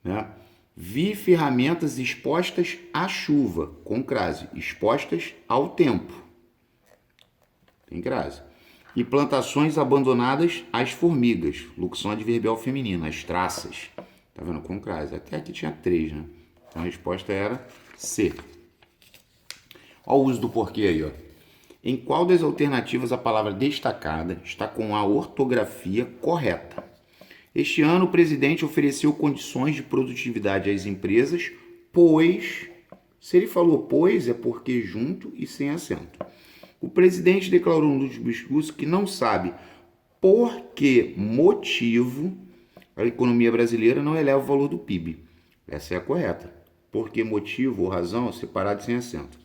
Né? Vi ferramentas expostas à chuva, com crase, expostas ao tempo. Tem crase. E plantações abandonadas às formigas, locução adverbial feminina, as traças. Tá vendo? Com crase. Até aqui tinha 3, né? Então a resposta era C. Olha o uso do porquê aí, ó. Em qual das alternativas a palavra destacada está com a ortografia correta? Este ano, o presidente ofereceu condições de produtividade às empresas, pois... Se ele falou pois, é porque junto e sem acento. O presidente declarou no discurso que não sabe por que motivo a economia brasileira não eleva o valor do PIB. Essa é a correta. Por que motivo ou razão, separado e sem acento.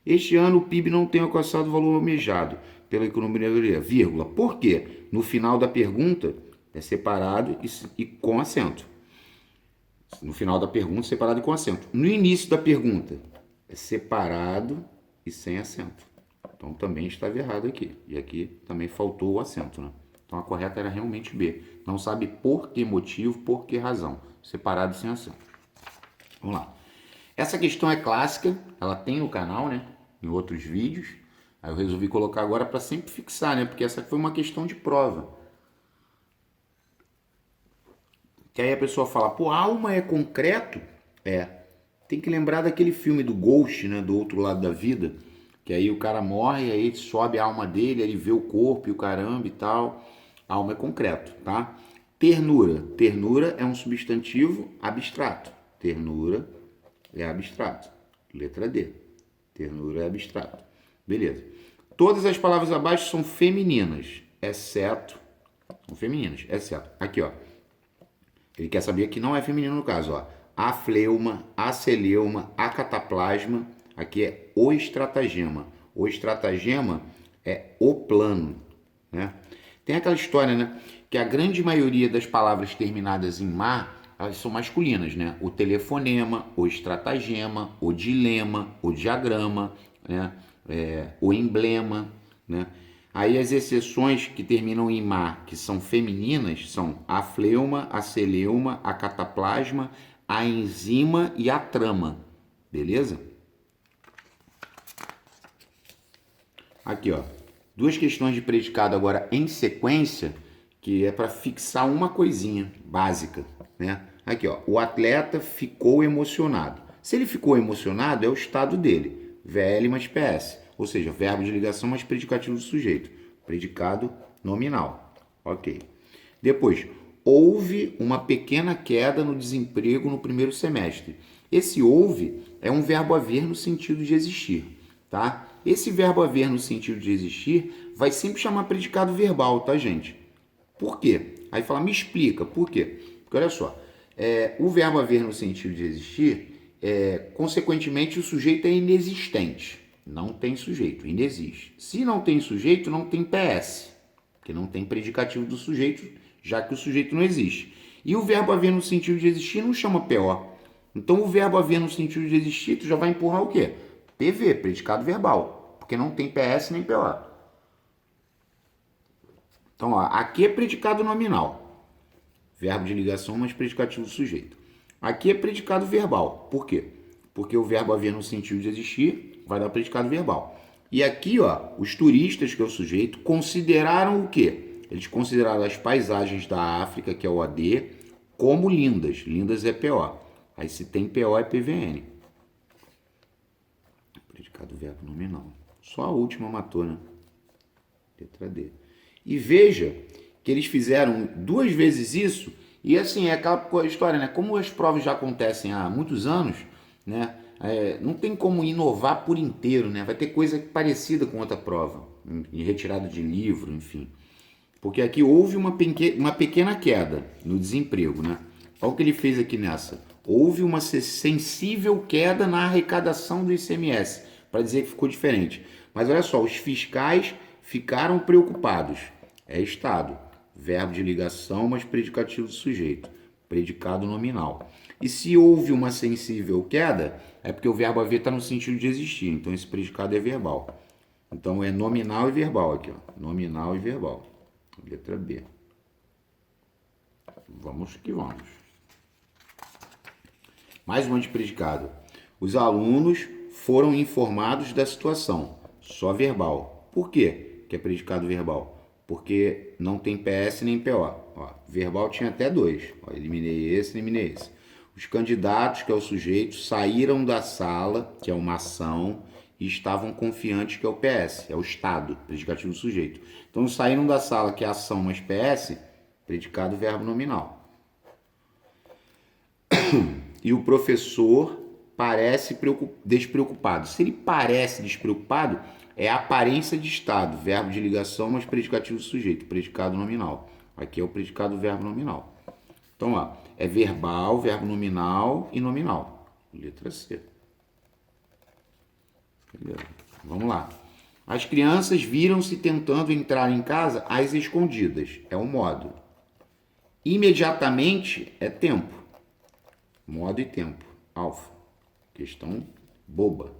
Este ano, o PIB não tem alcançado o valor almejado pela economia brasileira, vírgula. Por quê? No final da pergunta... é separado e com acento. No final da pergunta, separado e com acento. No início da pergunta, é separado e sem acento. Então, também estava errado aqui. E aqui também faltou o acento, né? Então, a correta era realmente B. Não sabe por que motivo, por que razão. Separado e sem acento. Vamos lá. Essa questão é clássica. Ela tem no canal, né? Em outros vídeos. Aí eu resolvi colocar agora para sempre fixar, né? Porque essa foi uma questão de prova. Que aí a pessoa fala, pô, alma é concreto? É. Tem que lembrar daquele filme do Ghost, né? Do Outro Lado da Vida. Que aí o cara morre, aí sobe a alma dele, aí ele vê o corpo e o caramba e tal. Alma é concreto, tá? Ternura. Ternura é um substantivo abstrato. Ternura é abstrato. Letra D. Ternura é abstrato. Beleza. Todas as palavras abaixo são femininas, exceto... São femininas, exceto... Aqui, ó. Ele quer saber que não é feminino no caso, ó. A fleuma, a celeuma, a cataplasma. Aqui é o estratagema. O estratagema é o plano, né? Tem aquela história, né? Que a grande maioria das palavras terminadas em ma, elas são masculinas, né? O telefonema, o estratagema, o dilema, o diagrama, né? O emblema, né? Aí as exceções que terminam em ma, que são femininas, são a fleuma, a celeuma, a cataplasma, a enzima e a trama. Beleza? Aqui, ó. 2 questões de predicado agora em sequência, que é para fixar uma coisinha básica, né? Aqui, ó. O atleta ficou emocionado. Se ele ficou emocionado, é o estado dele. VL mais PS. Ou seja, verbo de ligação mais predicativo do sujeito. Predicado nominal. Ok. Depois, houve uma pequena queda no desemprego no primeiro semestre. Esse houve é um verbo haver no sentido de existir, tá? Esse verbo haver no sentido de existir vai sempre chamar predicado verbal, tá, gente? Por quê? Aí fala, me explica, por quê? Porque olha só, o verbo haver no sentido de existir, consequentemente, o sujeito é inexistente. Não tem sujeito, inexiste. Se não tem sujeito, não tem PS. porque não tem predicativo do sujeito, já que o sujeito não existe. E o verbo haver no sentido de existir não chama PO. Então o verbo haver no sentido de existir, tu já vai empurrar o quê? PV, predicado verbal, porque não tem PS nem PO. Então, ó, aqui é predicado nominal, verbo de ligação, mas predicativo do sujeito. Aqui é predicado verbal. Por quê? Porque o verbo haver no sentido de existir vai dar predicado verbal. E aqui, ó, os turistas, que é o sujeito, consideraram o quê? Eles consideraram as paisagens da África, que é o AD, como lindas. Lindas é PO. Aí se tem PO é PVN. Predicado verbo nominal. Só a última matou, né? Letra D. E veja que eles fizeram 2 vezes isso, e assim, é aquela história, né? Como as provas já acontecem há muitos anos, né? Não tem como inovar por inteiro, né? Vai ter coisa parecida com outra prova, em retirada de livro, enfim. Porque aqui houve uma pequena queda no desemprego, né? Olha o que ele fez aqui nessa. Houve uma sensível queda na arrecadação do ICMS, para dizer que ficou diferente. Mas olha só, os fiscais ficaram preocupados. É Estado. Verbo de ligação, mas predicativo do sujeito. Predicado nominal. E se houve uma sensível queda, é porque o verbo haver está no sentido de existir. Então esse predicado é verbal. Então é nominal e verbal aqui, ó. Nominal e verbal. Letra B. Vamos que vamos. Mais um antepredicado. Os alunos foram informados da situação. Só verbal. Por quê que é predicado verbal? Porque não tem PS nem PO. Ó, verbal tinha até 2. Ó, eliminei esse. Os candidatos, que é o sujeito, saíram da sala, que é uma ação, e estavam confiantes, que é o PS, é o Estado, predicativo do sujeito. Então saíram da sala, que é ação mais PS, predicado verbo nominal. E o professor parece despreocupado. Se ele parece despreocupado, é aparência de Estado, verbo de ligação, mas predicativo do sujeito, predicado nominal. Aqui é o predicado verbo nominal. Então, ó, é verbal, verbo nominal e nominal. Letra C. Vamos lá. As crianças viram-se tentando entrar em casa às escondidas. É um modo. Imediatamente é tempo. Modo e tempo. Alfa. Questão boba.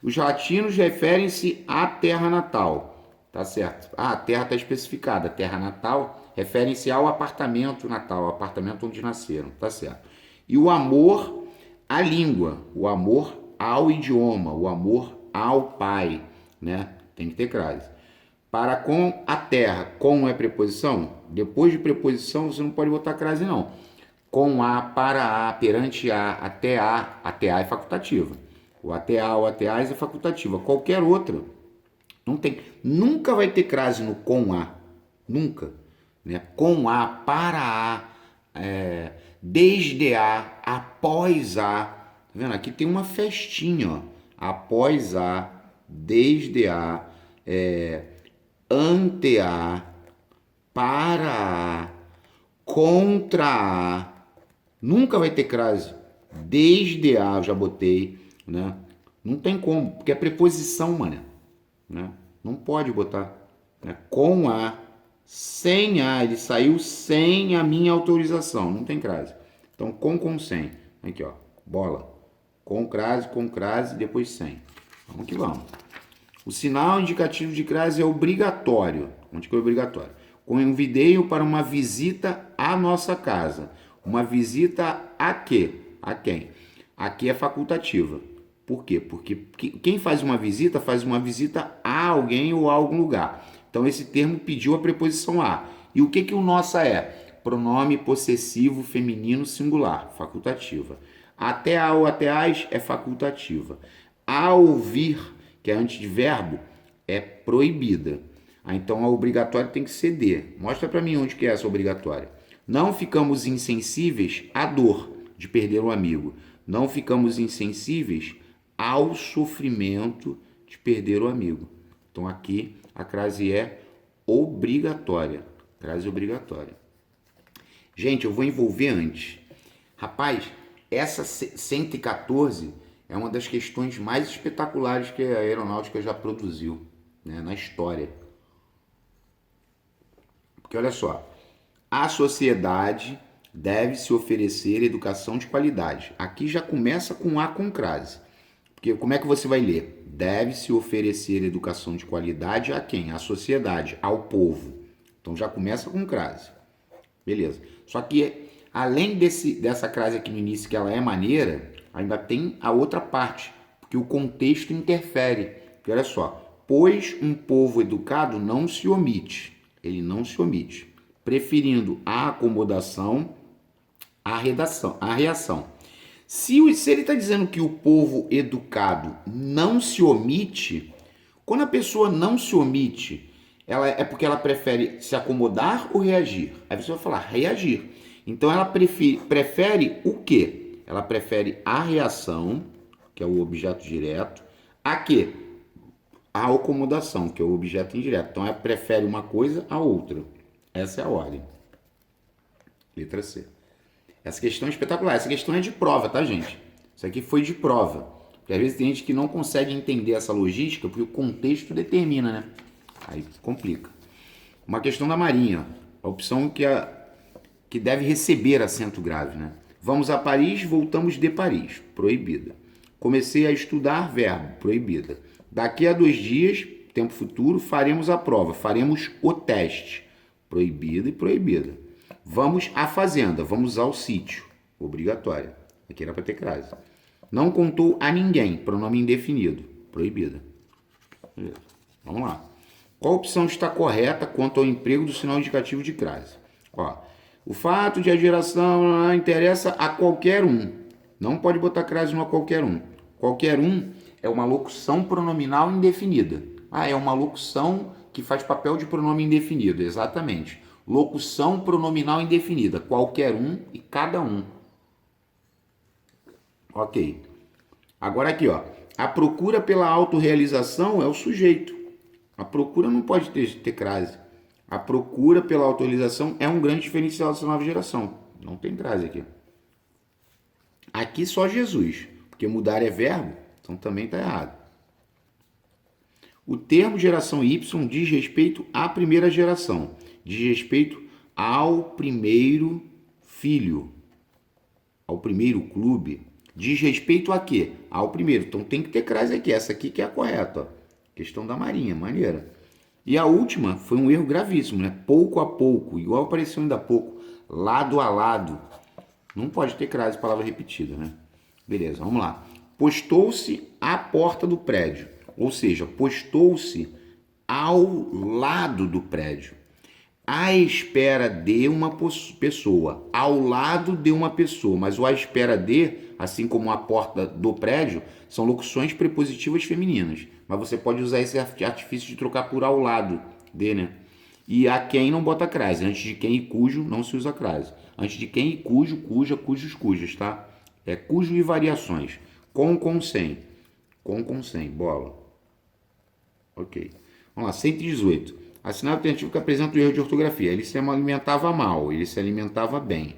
Os latinos referem-se à terra natal. Tá certo. Ah, a terra está especificada. Terra natal referem-se ao apartamento natal, ao apartamento onde nasceram. Tá certo. E o amor à língua. O amor ao idioma. O amor ao pai. Né? Tem que ter crase. Para com a terra. Com é preposição? Depois de preposição você não pode botar crase não. Com a, para a, perante a, até a é facultativa. O até a, o até as é facultativa. Qualquer outra não tem. Nunca vai ter crase no com a. Nunca. Né? Com a, para a, desde a, após a. Tá vendo? Aqui tem uma festinha, ó. Após a, desde a, ante a, para a, contra a. Nunca vai ter crase. Desde a, eu já botei, né? Não tem como, porque é preposição, mano. Né? Não pode botar. Né? Com a, sem a, ele saiu sem a minha autorização. Não tem crase. Então, com sem. Aqui, ó. Bola. Com crase, depois sem. Vamos que vamos. O sinal indicativo de crase é obrigatório. Onde que é obrigatório? Convidei-o para uma visita à nossa casa. Uma visita a quê? A quem? Aqui é facultativa. Por quê? Porque quem faz uma visita a alguém ou a algum lugar. Então esse termo pediu a preposição a. E o que o nossa é? Pronome possessivo feminino singular, facultativa. Até a ou até as é facultativa. A ouvir, que é antes de verbo, é proibida. Então a obrigatória tem que ser D. Mostra para mim onde que é essa obrigatória. Não ficamos insensíveis à dor de perder um amigo. Não ficamos insensíveis ao sofrimento de perder o amigo. Então aqui a crase é obrigatória. Crase obrigatória. Gente, eu vou envolver antes. Rapaz, essa 114 é uma das questões mais espetaculares que a aeronáutica já produziu, né, na história. Porque olha só, a sociedade deve se oferecer educação de qualidade. Aqui já começa com A com crase. Porque como é que você vai ler? Deve se oferecer educação de qualidade a quem? À sociedade, ao povo. Então já começa com crase. Beleza. Só que além dessa crase aqui no início, que ela é maneira, ainda tem a outra parte, porque o contexto interfere. Porque olha só, pois um povo educado não se omite. Ele não se omite, preferindo a acomodação à reação. Se ele está dizendo que o povo educado não se omite, quando a pessoa não se omite, ela é porque ela prefere se acomodar ou reagir? Aí você vai falar reagir. Então ela prefere o quê? Ela prefere a reação, que é o objeto direto, a quê? A acomodação, que é o objeto indireto. Então ela prefere uma coisa a outra. Essa é a ordem. Letra C. Essa questão é espetacular. Essa questão é de prova, tá, gente? Isso aqui foi de prova. Porque às vezes tem gente que não consegue entender essa logística porque o contexto determina, né? Aí complica. Uma questão da Marinha. A opção que deve receber acento grave, né? Vamos a Paris, voltamos de Paris. Proibida. Comecei a estudar, verbo. Proibida. Daqui a 2 dias, tempo futuro, faremos a prova. Faremos o teste. Proibida e proibida. Vamos à fazenda, vamos ao sítio. Obrigatória. Aqui era para ter crase. Não contou a ninguém, pronome indefinido. Proibida. Beleza. Vamos lá. Qual opção está correta quanto ao emprego do sinal indicativo de crase? Ó, o fato de a geração interessa a qualquer um. Não pode botar crase no a qualquer um. Qualquer um é uma locução pronominal indefinida. Ah, é uma locução que faz papel de pronome indefinido. Exatamente. Locução pronominal indefinida. Qualquer um e cada um. Ok. Agora aqui, ó. A procura pela autorrealização é o sujeito. A procura não pode ter crase. A procura pela autorrealização é um grande diferencial dessa nova geração. Não tem crase aqui. Aqui só Jesus. Porque mudar é verbo, então também está errado. O termo geração Y diz respeito à primeira geração. Diz respeito ao primeiro filho. Ao primeiro clube. Diz respeito a quê? Ao primeiro. Então tem que ter crase aqui. Essa aqui que é a correta. Ó. Questão da Marinha, maneira. E a última foi um erro gravíssimo, né? Pouco a pouco. Igual apareceu ainda há pouco. Lado a lado. Não pode ter crase, palavra repetida, né? Beleza, vamos lá. Postou-se à porta do prédio. Ou seja, postou-se ao lado do prédio. À espera de uma pessoa. Ao lado de uma pessoa. Mas o à espera de, assim como a porta do prédio, são locuções prepositivas femininas. Mas você pode usar esse artifício de trocar por ao lado de, né? E a quem não bota crase. Antes de quem e cujo não se usa crase. Antes de quem e cujo, cuja, cujos, cujas, tá? É cujo e variações. Com, sem. Com, sem. Bola. Ok. Vamos lá, 118. Assinado alternativo que apresenta o erro de ortografia. Ele se alimentava mal, ele se alimentava bem.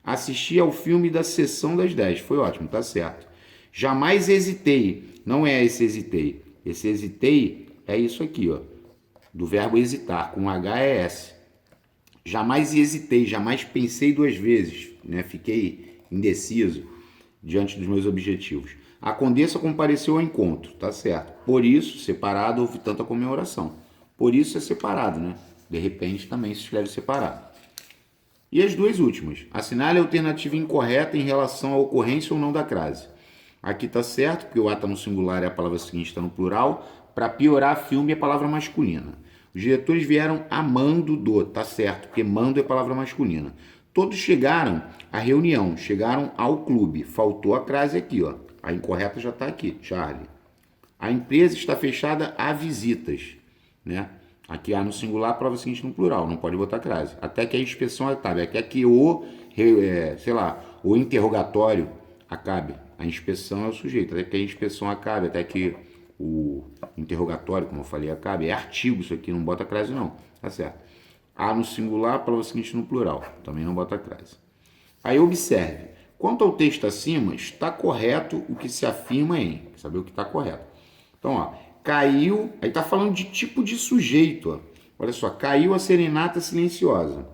Assisti ao filme da Sessão das 10. Foi ótimo, tá certo. Jamais hesitei. Não é esse hesitei. Esse hesitei é isso aqui, ó. Do verbo hesitar, com H-E-S. Jamais hesitei, jamais pensei 2 vezes, né? Fiquei indeciso diante dos meus objetivos. A condessa compareceu ao encontro, tá certo. Por isso, separado, houve tanta comemoração. Por isso é separado, né? De repente também se escreve separado. E as 2 últimas. Assinale a alternativa incorreta em relação à ocorrência ou não da crase. Aqui tá certo, porque o A tá no singular e a palavra seguinte está no plural. Para piorar, filme é palavra masculina. Os diretores vieram a mando do, tá certo, porque mando é palavra masculina. Todos chegaram à reunião, chegaram ao clube. Faltou a crase aqui, ó. A incorreta já está aqui, Charlie. A empresa está fechada a visitas, né? Aqui há no singular, a prova seguinte no plural, não pode botar crase. Até que a inspeção acabe, até que o interrogatório acabe. A inspeção é o sujeito, até que a inspeção acabe, até que o interrogatório, como eu falei, acabe. É artigo isso aqui, não bota crase não, tá certo. A no singular, prova seguinte no plural, também não bota crase. Aí observe, quanto ao texto acima, está correto o que se afirma em, saber o que está correto. Então, ó, caiu, aí está falando de tipo de sujeito, ó. Olha só, caiu a serenata silenciosa,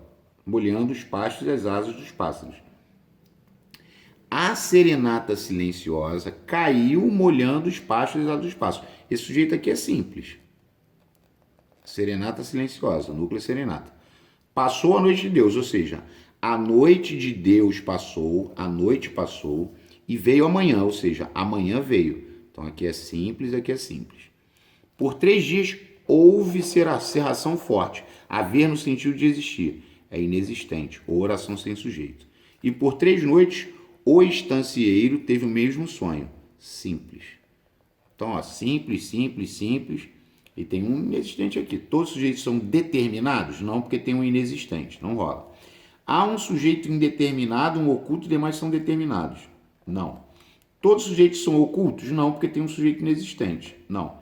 molhando os pastos e as asas dos pássaros. A serenata silenciosa caiu molhando os pastos e as asas dos pássaros. Esse sujeito aqui é simples. Serenata silenciosa, núcleo serenata. Passou a noite de Deus, ou seja, a noite de Deus passou, a noite passou e veio amanhã, ou seja, amanhã veio. Então aqui é simples, aqui é simples. Por 3 dias houve cerração forte. Haver no sentido de existir. É inexistente, ou oração sem sujeito. E por 3 noites o estancieiro teve o mesmo sonho. Simples. Então, ó, simples, simples, simples. E tem um inexistente aqui. Todos os sujeitos são determinados? Não, porque tem um inexistente. Não rola. Há um sujeito indeterminado, um oculto, e demais são determinados? Não. Todos os sujeitos são ocultos? Não, porque tem um sujeito inexistente. Não.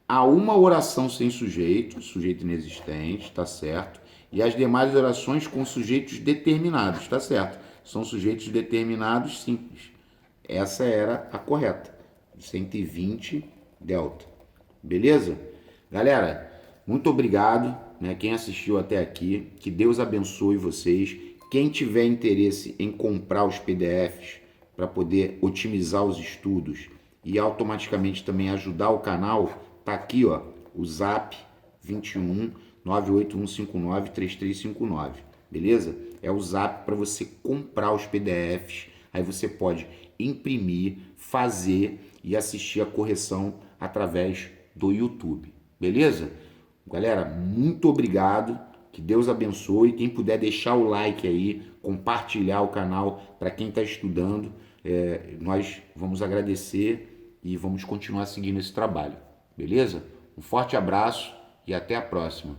Há uma oração sem sujeito, sujeito inexistente, tá certo. E as demais orações com sujeitos determinados, tá certo. São sujeitos determinados simples. Essa era a correta. 120 delta. Beleza? Galera, muito obrigado, né? Quem assistiu até aqui. Que Deus abençoe vocês. Quem tiver interesse em comprar os PDFs para poder otimizar os estudos e automaticamente também ajudar o canal, tá aqui, ó, o Zap 21 98159 3359, beleza? É o Zap para você comprar os PDFs, aí você pode imprimir, fazer e assistir a correção através do YouTube, beleza? Galera, muito obrigado, que Deus abençoe. Quem puder deixar o like aí, compartilhar o canal para quem está estudando, nós vamos agradecer e vamos continuar seguindo esse trabalho, beleza? Um forte abraço e até a próxima.